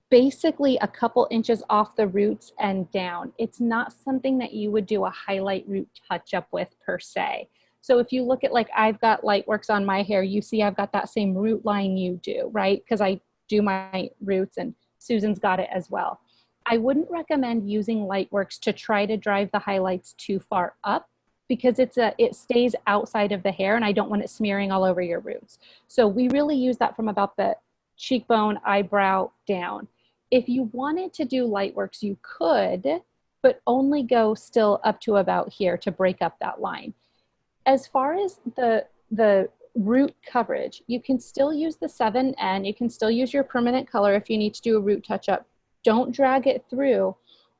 basically a couple inches off the roots and down. It's not something that you would do a highlight root touch-up with per se. So if you look at, like, I've got Lightworks on my hair, you see I've got that same root line you do, right? Because I do my roots, and Susan's got it as well. I wouldn't recommend using Lightworks to try to drive the highlights too far up, because it stays outside of the hair, and I don't want it smearing all over your roots. So we really use that from about the cheekbone, eyebrow down. If you wanted to do Lightworks, you could, but only go still up to about here to break up that line. As far as the root coverage, you can still use the 7N. You can still use your permanent color if you need to do a root touch-up. Don't drag it through.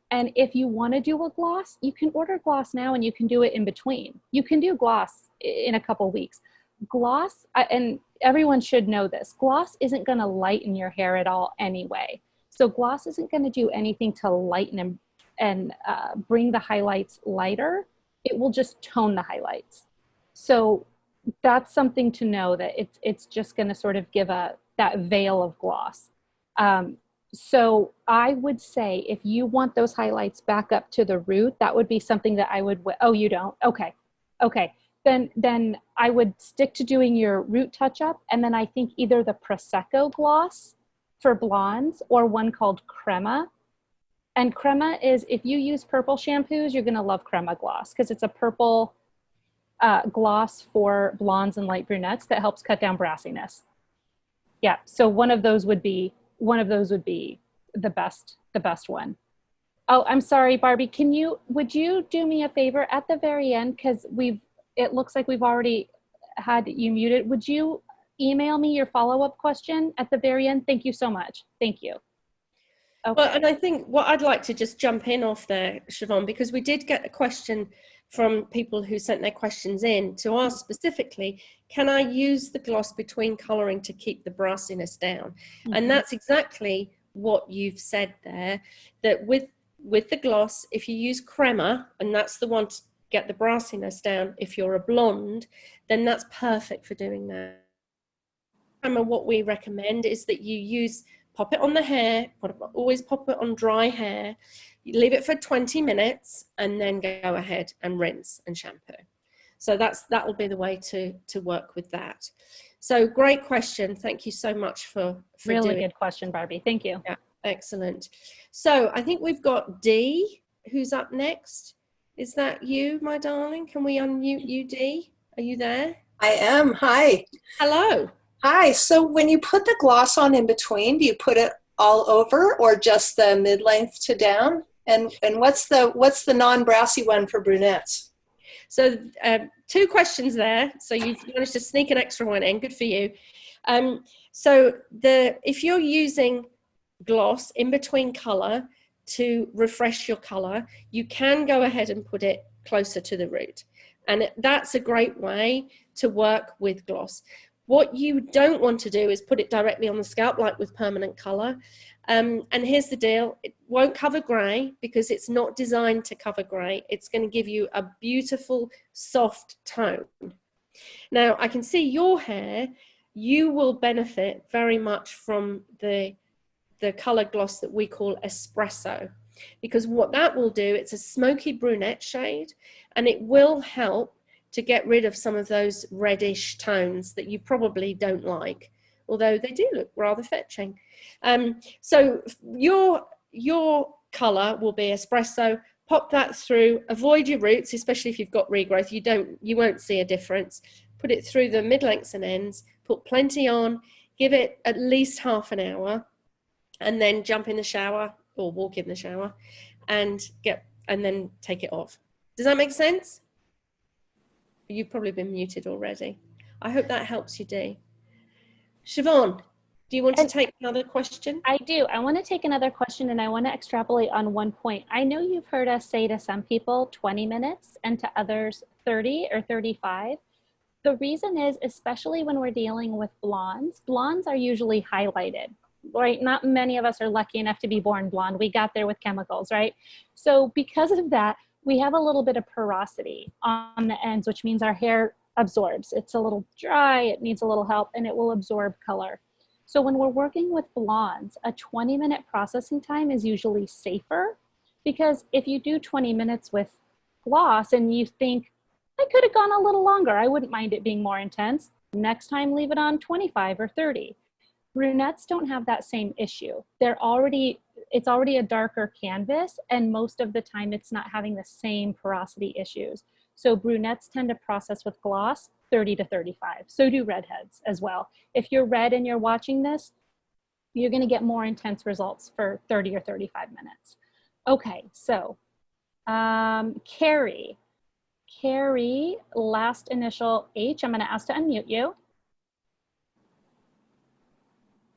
And if you want to do a gloss, you can order gloss now, and you can do it in between. You can do gloss in a couple weeks. Gloss, and everyone should know this, gloss isn't going to lighten your hair at all anyway. So gloss isn't going to do anything to lighten and bring the highlights lighter. It will just tone the highlights. So that's something to know, that it's just going to sort of give that veil of gloss. So I would say if you want those highlights back up to the root, that would be something that I would, oh, you don't? Okay. Okay. Then I would stick to doing your root touch-up, and then I think either the Prosecco gloss for blondes or one called Crema. And Crema is, if you use purple shampoos, you're going to love Crema gloss, because it's a purple gloss for blondes and light brunettes that helps cut down brassiness. Yeah, so one of those would be the best one. Oh, I'm sorry, Barbie. Would you do me a favor at the very end, because it looks like we've already had you muted. Would you email me your follow-up question at the very end? Thank you so much. Thank you. Okay. Well, and I think what I'd like to just jump in off there, Siobhan, because we did get a question from people who sent their questions in to ask specifically, can I use the gloss between colouring to keep the brassiness down? Mm-hmm. And that's exactly what you've said there, that with the gloss, if you use Crema, and that's the one to get the brassiness down, if you're a blonde, then that's perfect for doing that. Crema, what we recommend is that you pop it on the hair, always pop it on dry hair, you leave it for 20 minutes, and then go ahead and rinse and shampoo. So that'll be the way to work with that. So great question. Thank you so much for really good question, Barbie. Thank you. Yeah, excellent. So I think we've got Dee, who's up next. Is that you, my darling? Can we unmute you, Dee? Are you there? I am. Hi. Hello. Hi. So when you put the gloss on in between, do you put it all over or just the mid-length to down? And what's the non-brassy one for brunettes? So 2 questions there. So you've managed to sneak an extra one in. Good for you. So if you're using gloss in between color to refresh your color, you can go ahead and put it closer to the root. And that's a great way to work with gloss. What you don't want to do is put it directly on the scalp like with permanent color. And here's the deal. It won't cover gray because it's not designed to cover gray. It's going to give you a beautiful, soft tone. Now, I can see your hair. You will benefit very much from the color gloss that we call espresso, because what that will do, it's a smoky brunette shade, and it will help to get rid of some of those reddish tones that you probably don't like, although they do look rather fetching. So your color will be espresso. Pop that through, avoid your roots, especially if you've got regrowth. You won't see a difference. Put it through the mid-lengths and ends, put plenty on, give it at least half an hour, and then jump in the shower or walk in the shower and then take it off. Does that make sense? You've probably been muted already. I hope that helps you, Dee. Siobhan, do you want to take another question? I do. I want to take another question, and I want to extrapolate on one point. I know you've heard us say to some people 20 minutes and to others 30 or 35. The reason is, especially when we're dealing with blondes are usually highlighted, right? Not many of us are lucky enough to be born blonde. We got there with chemicals, right? So because of that, we have a little bit of porosity on the ends, which means our hair absorbs. It's a little dry, it needs a little help, and it will absorb color. So when we're working with blondes, a 20-minute processing time is usually safer, because if you do 20 minutes with gloss and you think, I could have gone a little longer, I wouldn't mind it being more intense, next time leave it on 25 or 30. Brunettes don't have that same issue. It's already a darker canvas, and most of the time it's not having the same porosity issues. So brunettes tend to process with gloss 30 to 35. So do redheads as well. If you're red and you're watching this, you're going to get more intense results for 30 or 35 minutes. Okay, so Carrie, last initial H. I'm going to ask to unmute you.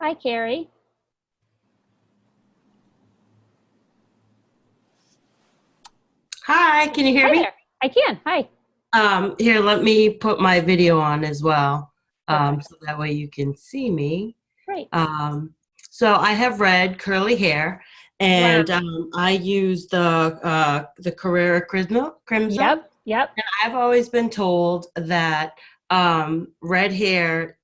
Hi, Carrie. Hi, can you hear me? There. I can. Hi. Here, let me put my video on as well, so that way you can see me. Great. So I have red curly hair, and I use the Carrera Crimson. Yep. And I've always been told that red hair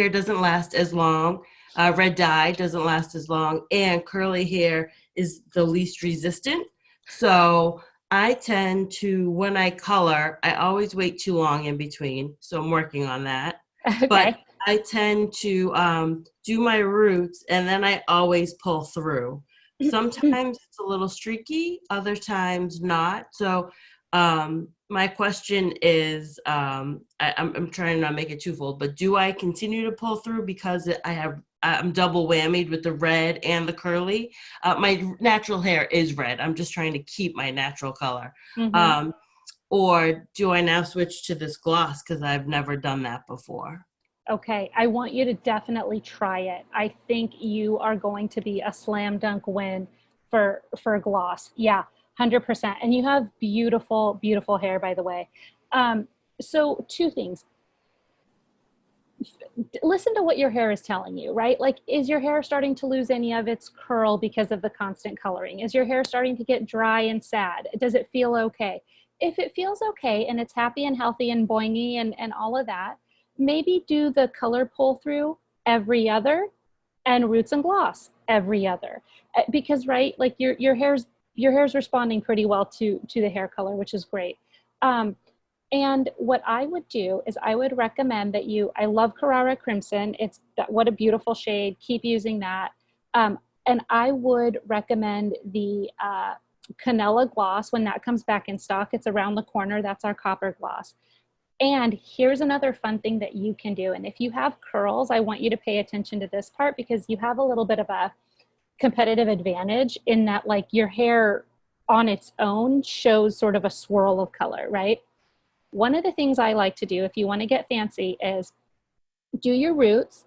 doesn't last as long. Red dye doesn't last as long, and curly hair is the least resistant. So I tend to, when I color, I always wait too long in between. So I'm working on that. Okay. But I tend to do my roots, and then I always pull through. Sometimes it's a little streaky, other times not. So my question is, I'm trying to not make it twofold, but do I continue to pull through because I'm double whammied with the red and the curly? My natural hair is red. I'm just trying to keep my natural color. Mm-hmm. Or do I now switch to this gloss because I've never done that before? Okay, I want you to definitely try it. I think you are going to be a slam dunk win for gloss. Yeah, 100%. And you have beautiful, beautiful hair, by the way. So two things. Listen to what your hair is telling you, right? Like, is your hair starting to lose any of its curl because of the constant coloring? Is your hair starting to get dry and sad? Does it feel okay? If it feels okay and it's happy and healthy and boingy and all of that, maybe do the color pull through every other and roots and gloss every other. Because, right, like your hair's responding pretty well to the hair color, which is great. And what I would do is I would recommend that I love Carrara Crimson. What a beautiful shade. Keep using that. And I would recommend the Canela gloss when that comes back in stock. It's around the corner. That's our copper gloss. And here's another fun thing that you can do. And if you have curls, I want you to pay attention to this part, because you have a little bit of a competitive advantage in that, like, your hair on its own shows sort of a swirl of color, right? One of the things I like to do if you want to get fancy is do your roots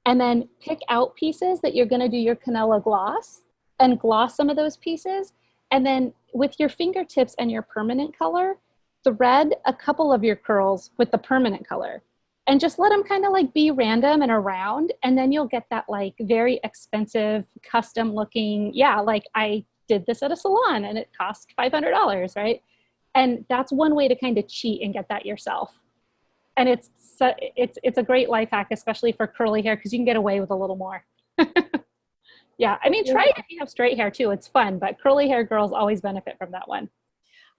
and then pick out pieces that you're going to do your Canela gloss and gloss some of those pieces. And then with your fingertips and your permanent color, thread a couple of your curls with the permanent color and just let them kind of like be random and around. And then you'll get that like very expensive custom looking, like I did this at a salon and it cost $500, right? And that's one way to kind of cheat and get that yourself. And it's a great life hack, especially for curly hair, because you can get away with a little more. Yeah, I mean, try it if you have straight hair too. It's fun, but curly hair girls always benefit from that one.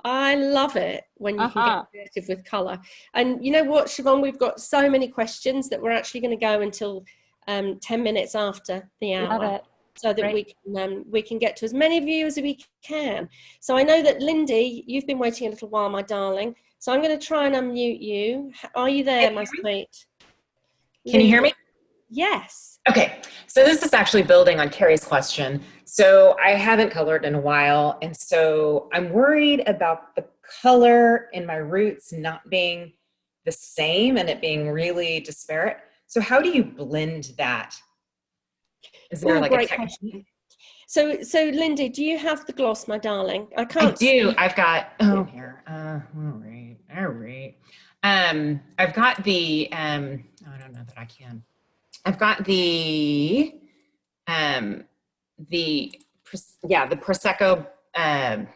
I love it when you can Uh-huh. get creative with color. And you know what, Siobhan, we've got so many questions that we're actually going to go until 10 minutes after the hour. Love it. So that Great. we can get to as many of you as we can. So I know that Lindy, you've been waiting a little while, my darling. So I'm going to try and unmute you. Are you there, my sweet? Can you hear me? Yes. Okay, so this is actually building on Carrie's question. So I haven't colored in a while, and so I'm worried about the color in my roots not being the same and it being really disparate. So how do you blend that? Is there like a Great technique? question. So Lindy, do you have the gloss, my darling? I I can't do. see. I've got, oh, here. All right. I've got the, I don't know that I can. I've got the Prosecco,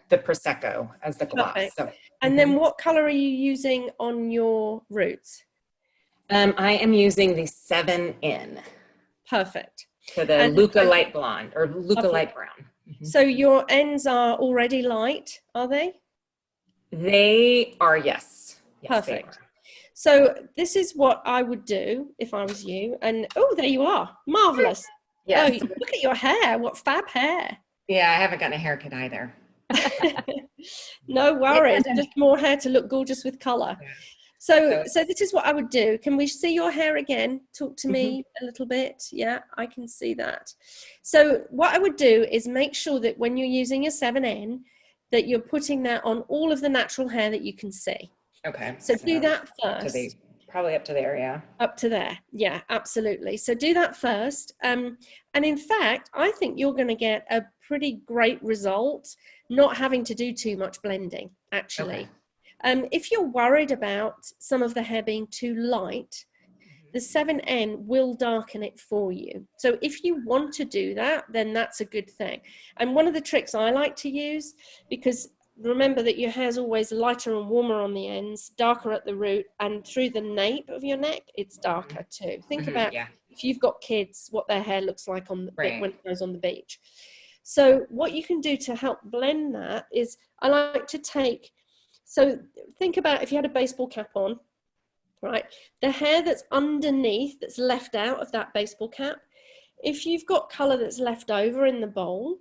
the Prosecco as the gloss. Perfect. So, And then what color are you using on your roots? I am using the 7N. Perfect. So the And Luca light blonde or Luca lovely. light brown. So your ends are already light, are they? They are, yes. Yes, Perfect. they are. So this is what I would do if I was you. And oh, there you are. Marvelous. Yes. Oh, look at your hair. What fab hair. Yeah, I haven't gotten a haircut either. No worries. Just more hair to look gorgeous with color. Yeah. So this is what I would do. Can we see your hair again? Talk to me a little bit. Yeah, I can see that. So what I would do is make sure that when you're using your 7N, that you're putting that on all of the natural hair that you can see. Okay. So do that first. Probably up to there, yeah. Up to there. Yeah, absolutely. So do that first. And in fact, I think you're going to get a pretty great result not having to do too much blending, actually. Okay. If you're worried about some of the hair being too light, the 7N will darken it for you. So if you want to do that, then that's a good thing. And one of the tricks I like to use, because remember that your hair's always lighter and warmer on the ends, darker at the root, and through the nape of your neck, it's darker too. Think about if you've got kids, what their hair looks like on the, when it goes on the beach. So what you can do to help blend that is I like to take, so think about if you had a baseball cap on, right? The hair that's underneath, that's left out of that baseball cap, if you've got color that's left over in the bowl,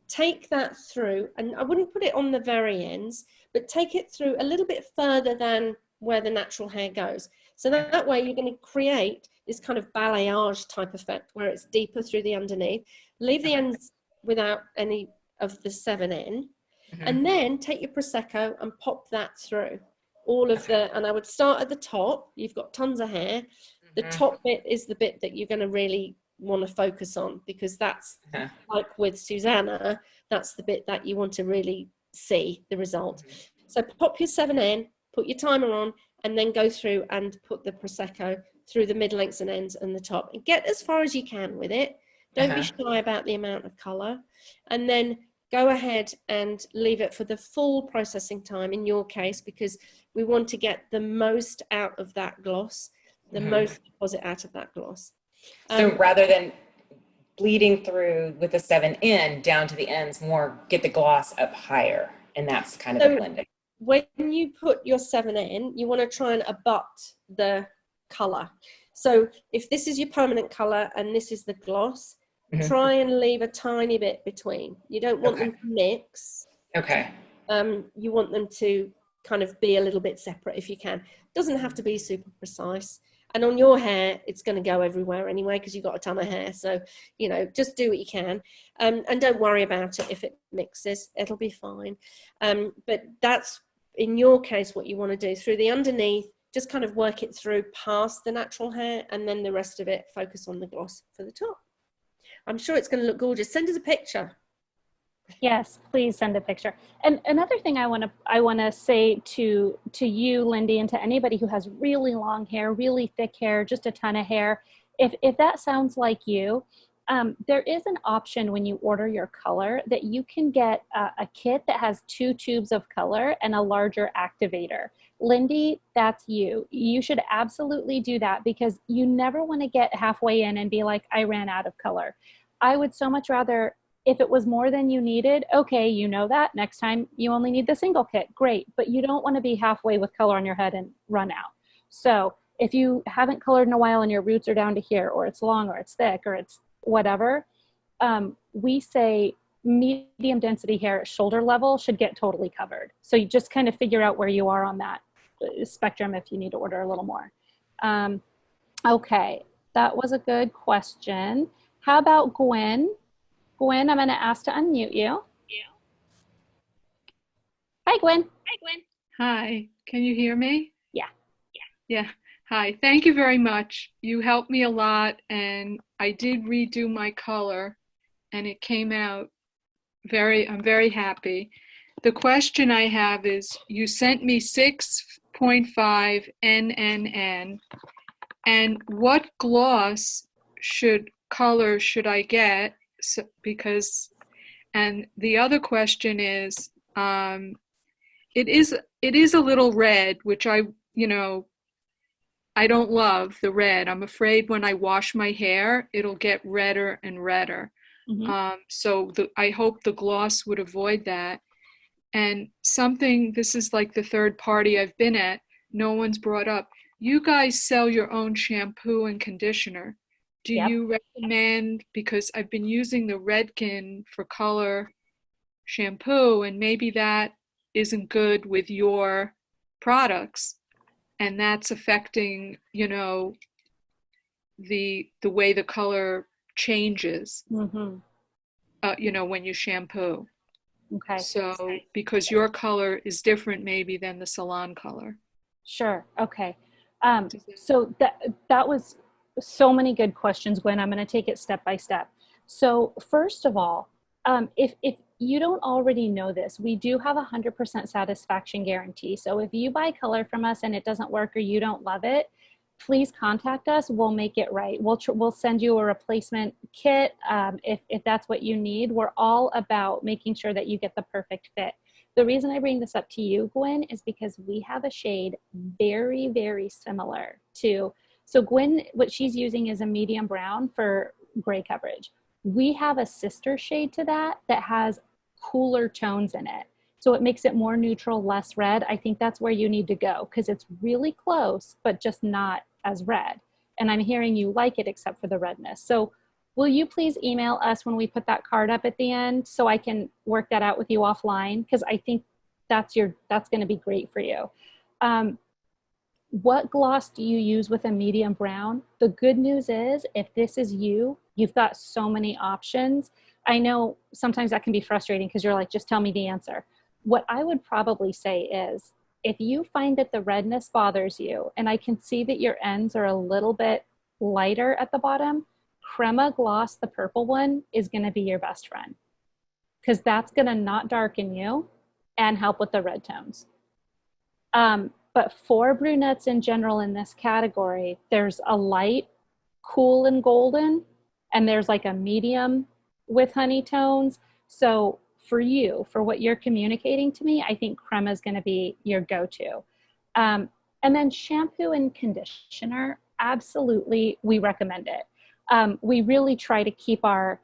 take that through, and I wouldn't put it on the very ends, but take it through a little bit further than where the natural hair goes. So that way you're going to create this kind of balayage type effect where it's deeper through the underneath. Leave the ends without any of the 7N, and then take your Prosecco and pop that through all of the, and I would start at the top. You've got tons of hair. The top bit is the bit that you're going to really want to focus on, because that's like with Susannah, that's the bit that you want to really see the result. So pop your 7N, put your timer on, and then go through and put the Prosecco through the mid lengths and ends and the top, and get as far as you can with it. Don't be shy about the amount of color, and then go ahead and leave it for the full processing time in your case, because we want to get the most out of that gloss, the most deposit out of that gloss. So rather than bleeding through with the 7N down to the ends, more get the gloss up higher, and that's kind of the blending. When you put your 7N, you want to try and abut the color. So if this is your permanent color and this is the gloss, try and leave a tiny bit between. You don't want them to mix. You want them to kind of be a little bit separate if you can. Doesn't have to be super precise. And on your hair, it's going to go everywhere anyway, because you've got a ton of hair. So, you know, just do what you can. And don't worry about it if it mixes. It'll be fine. But that's, in your case, what you want to do. Through the underneath, just kind of work it through past the natural hair, and then the rest of it, focus on the gloss for the top. I'm sure it's going to look gorgeous. Send us a picture. Yes, please send a picture. And another thing I want to say to you, Lindy, and to anybody who has really long hair, really thick hair, just a ton of hair, if that sounds like you, there is an option when you order your color that you can get a kit that has 2 tubes of color and a larger activator. Lindy, that's you. You should absolutely do that, because you never want to get halfway in and be like, I ran out of color. I would so much rather If it was more than you needed, okay, you know that. Next time you only need the single kit, great. But you don't want to be halfway with color on your head and run out. So if you haven't colored in a while and your roots are down to here, or it's long, or it's thick, or it's whatever, we say medium density hair at shoulder level should get totally covered. So you just kind of figure out where you are on that spectrum if you need to order a little more. Okay, that was a good question. How about Gwen? Gwen, I'm going to ask to unmute you. Hi, Gwen. Hi, can you hear me? Yeah. Hi, thank you very much. You helped me a lot, and I did redo my color, and it came out I'm very happy. The question I have is, you sent me 6.5 NNN, and what gloss color should I get? And the other question is, it is a little red, which I don't love the red. I'm afraid when I wash my hair, it'll get redder and redder. Mm-hmm. I hope the gloss would avoid that. And this is like the third party I've been at, no one's brought up. You guys sell your own shampoo and conditioner. Do you recommend, because I've been using the Redken for color shampoo, and maybe that isn't good with your products, and that's affecting, the way the color changes, Mm-hmm. When you shampoo. Okay. So, because your color is different maybe than the salon color. Sure. Okay. So that was so many good questions, Gwen. I'm going to take it step by step. So first of all, if you don't already know this, we do have 100% satisfaction guarantee. So if you buy color from us and it doesn't work or you don't love it, please contact us. We'll make it right. We'll send you a replacement kit if that's what you need. We're all about making sure that you get the perfect fit. The reason I bring this up to you, Gwen, is because we have a shade very, very similar to, so Gwen, what she's using is a medium brown for gray coverage. We have a sister shade to that has cooler tones in it. So it makes it more neutral, less red. I think that's where you need to go because it's really close, but just not as red. And I'm hearing you like it except for the redness. So will you please email us when we put that card up at the end so I can work that out with you offline? Because I think that's going to be great for you. What gloss do you use with a medium brown? The good news is if this is you've got so many options. I know sometimes that can be frustrating because you're like, just tell me the answer. What I would probably say is if you find that the redness bothers you, and I can see that your ends are a little bit lighter at the bottom, Crema Gloss, the purple one, is going to be your best friend because that's going to not darken you and help with the red tones. But for brunettes in general in this category, there's a light, cool and golden, and there's like a medium with honey tones. So for you, for what you're communicating to me, I think Crema is going to be your go-to. And then shampoo and conditioner, absolutely, we recommend it. We really try to keep our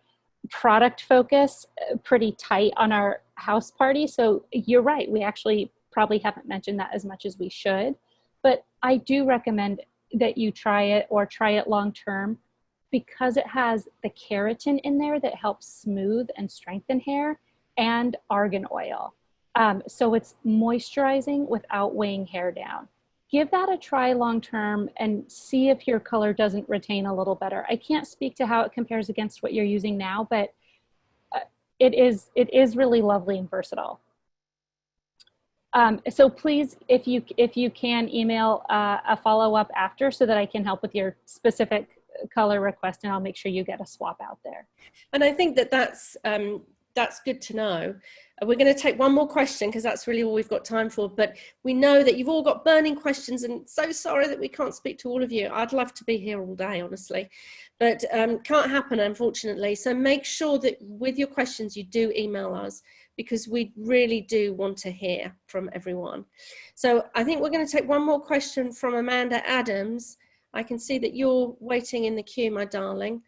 product focus pretty tight on our house party. So you're right, we actually probably haven't mentioned that as much as we should, but I do recommend that you try it or try it long-term because it has the keratin in there that helps smooth and strengthen hair and argan oil. So it's moisturizing without weighing hair down. Give that a try long-term and see if your color doesn't retain a little better. I can't speak to how it compares against what you're using now, but it is really lovely and versatile. So please, if you can email a follow-up after so that I can help with your specific color request and I'll make sure you get a swap out there. And I think that's good to know. We're going to take one more question because that's really all we've got time for, but we know that you've all got burning questions and so sorry that we can't speak to all of you. I'd love to be here all day, honestly, but can't happen, unfortunately. So make sure that with your questions, you do email us because we really do want to hear from everyone. So I think we're going to take one more question from Amanda Adams. I can see that you're waiting in the queue, my darling.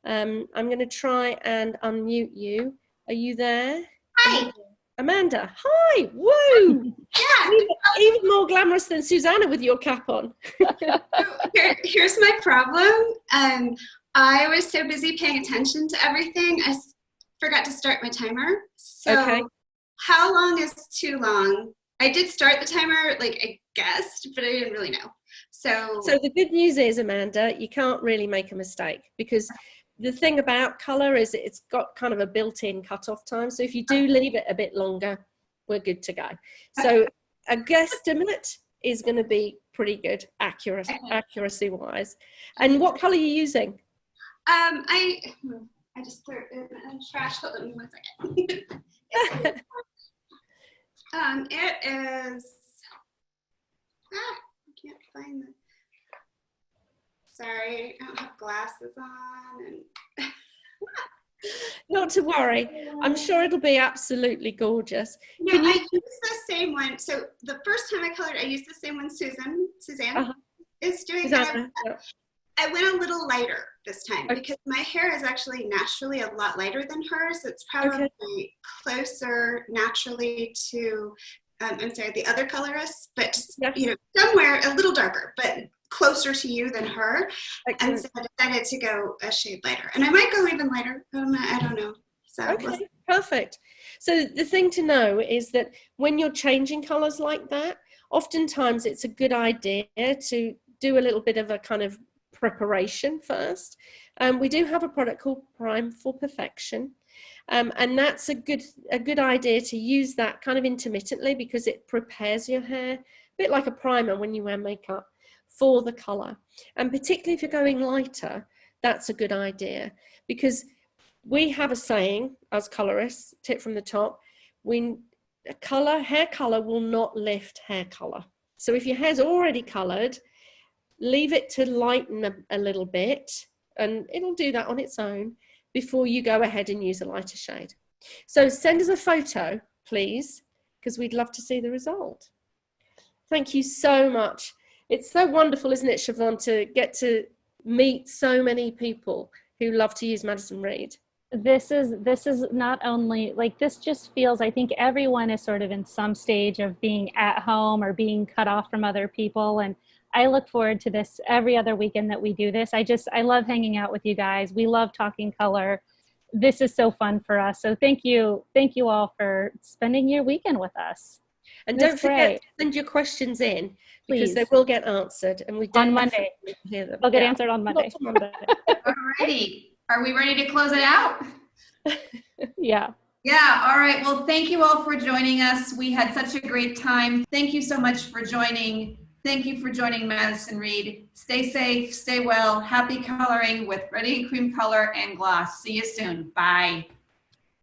I'm going to try and unmute you. Are you there? Hi. Amanda. Hi. Woo. Yeah. Even more glamorous than Susannah with your cap on. Here's my problem. I was so busy paying attention to everything, I forgot to start my timer. So Okay. how long is too long? I did start the timer, like I guessed, but I didn't really know. So the good news is, Amanda, you can't really make a mistake, because the thing about colour is it's got kind of a built-in cut-off time. So if you do leave it a bit longer, we're good to go. So a guesstimate is going to be pretty good, accuracy-wise. And what colour are you using? I just threw it in the trash. Hold on 1 second. It is. I can't find the. Sorry, I don't have glasses on. And Not to worry. I'm sure it'll be absolutely gorgeous. no, I used the same one. So the first time I colored, I used the same one Suzanne is doing. Susanna, I went a little lighter this time because my hair is actually naturally a lot lighter than hers. It's probably closer naturally to, I'm sorry, the other colorist, but just, you know, somewhere a little darker, but closer to you than her. And so I decided to go a shade lighter. And I might go even lighter. I don't know. So perfect. So the thing to know is that when you're changing colors like that, oftentimes it's a good idea to do a little bit of a kind of preparation first. We do have a product called Prime for Perfection, and that's a good idea to use that kind of intermittently, because it prepares your hair a bit like a primer when you wear makeup for the color. And particularly if you're going lighter, that's a good idea, because we have a saying as colorists, tip from the top, hair color will not lift hair color. So if your hair's already colored, leave it to lighten a little bit, and it'll do that on its own before you go ahead and use a lighter shade. So send us a photo, please, because we'd love to see the result. Thank you so much. It's so wonderful, isn't it, Siobhan, to get to meet so many people who love to use Madison Reed. This is not only, like, this just feels, I think everyone is sort of in some stage of being at home or being cut off from other people. And I look forward to this every other weekend that we do this. I love hanging out with you guys. We love talking color. This is so fun for us. So thank you all for spending your weekend with us. And don't forget to send your questions in, because they will get answered, and we don't on Monday. Hear them. They'll get answered on Monday. Alrighty. Are we ready to close it out? Yeah. Yeah. All right. Well, thank you all for joining us. We had such a great time. Thank you so much for joining. Thank you for joining Madison Reed. Stay safe, stay well, happy coloring with Ready Cream Color and Gloss. See you soon. Bye.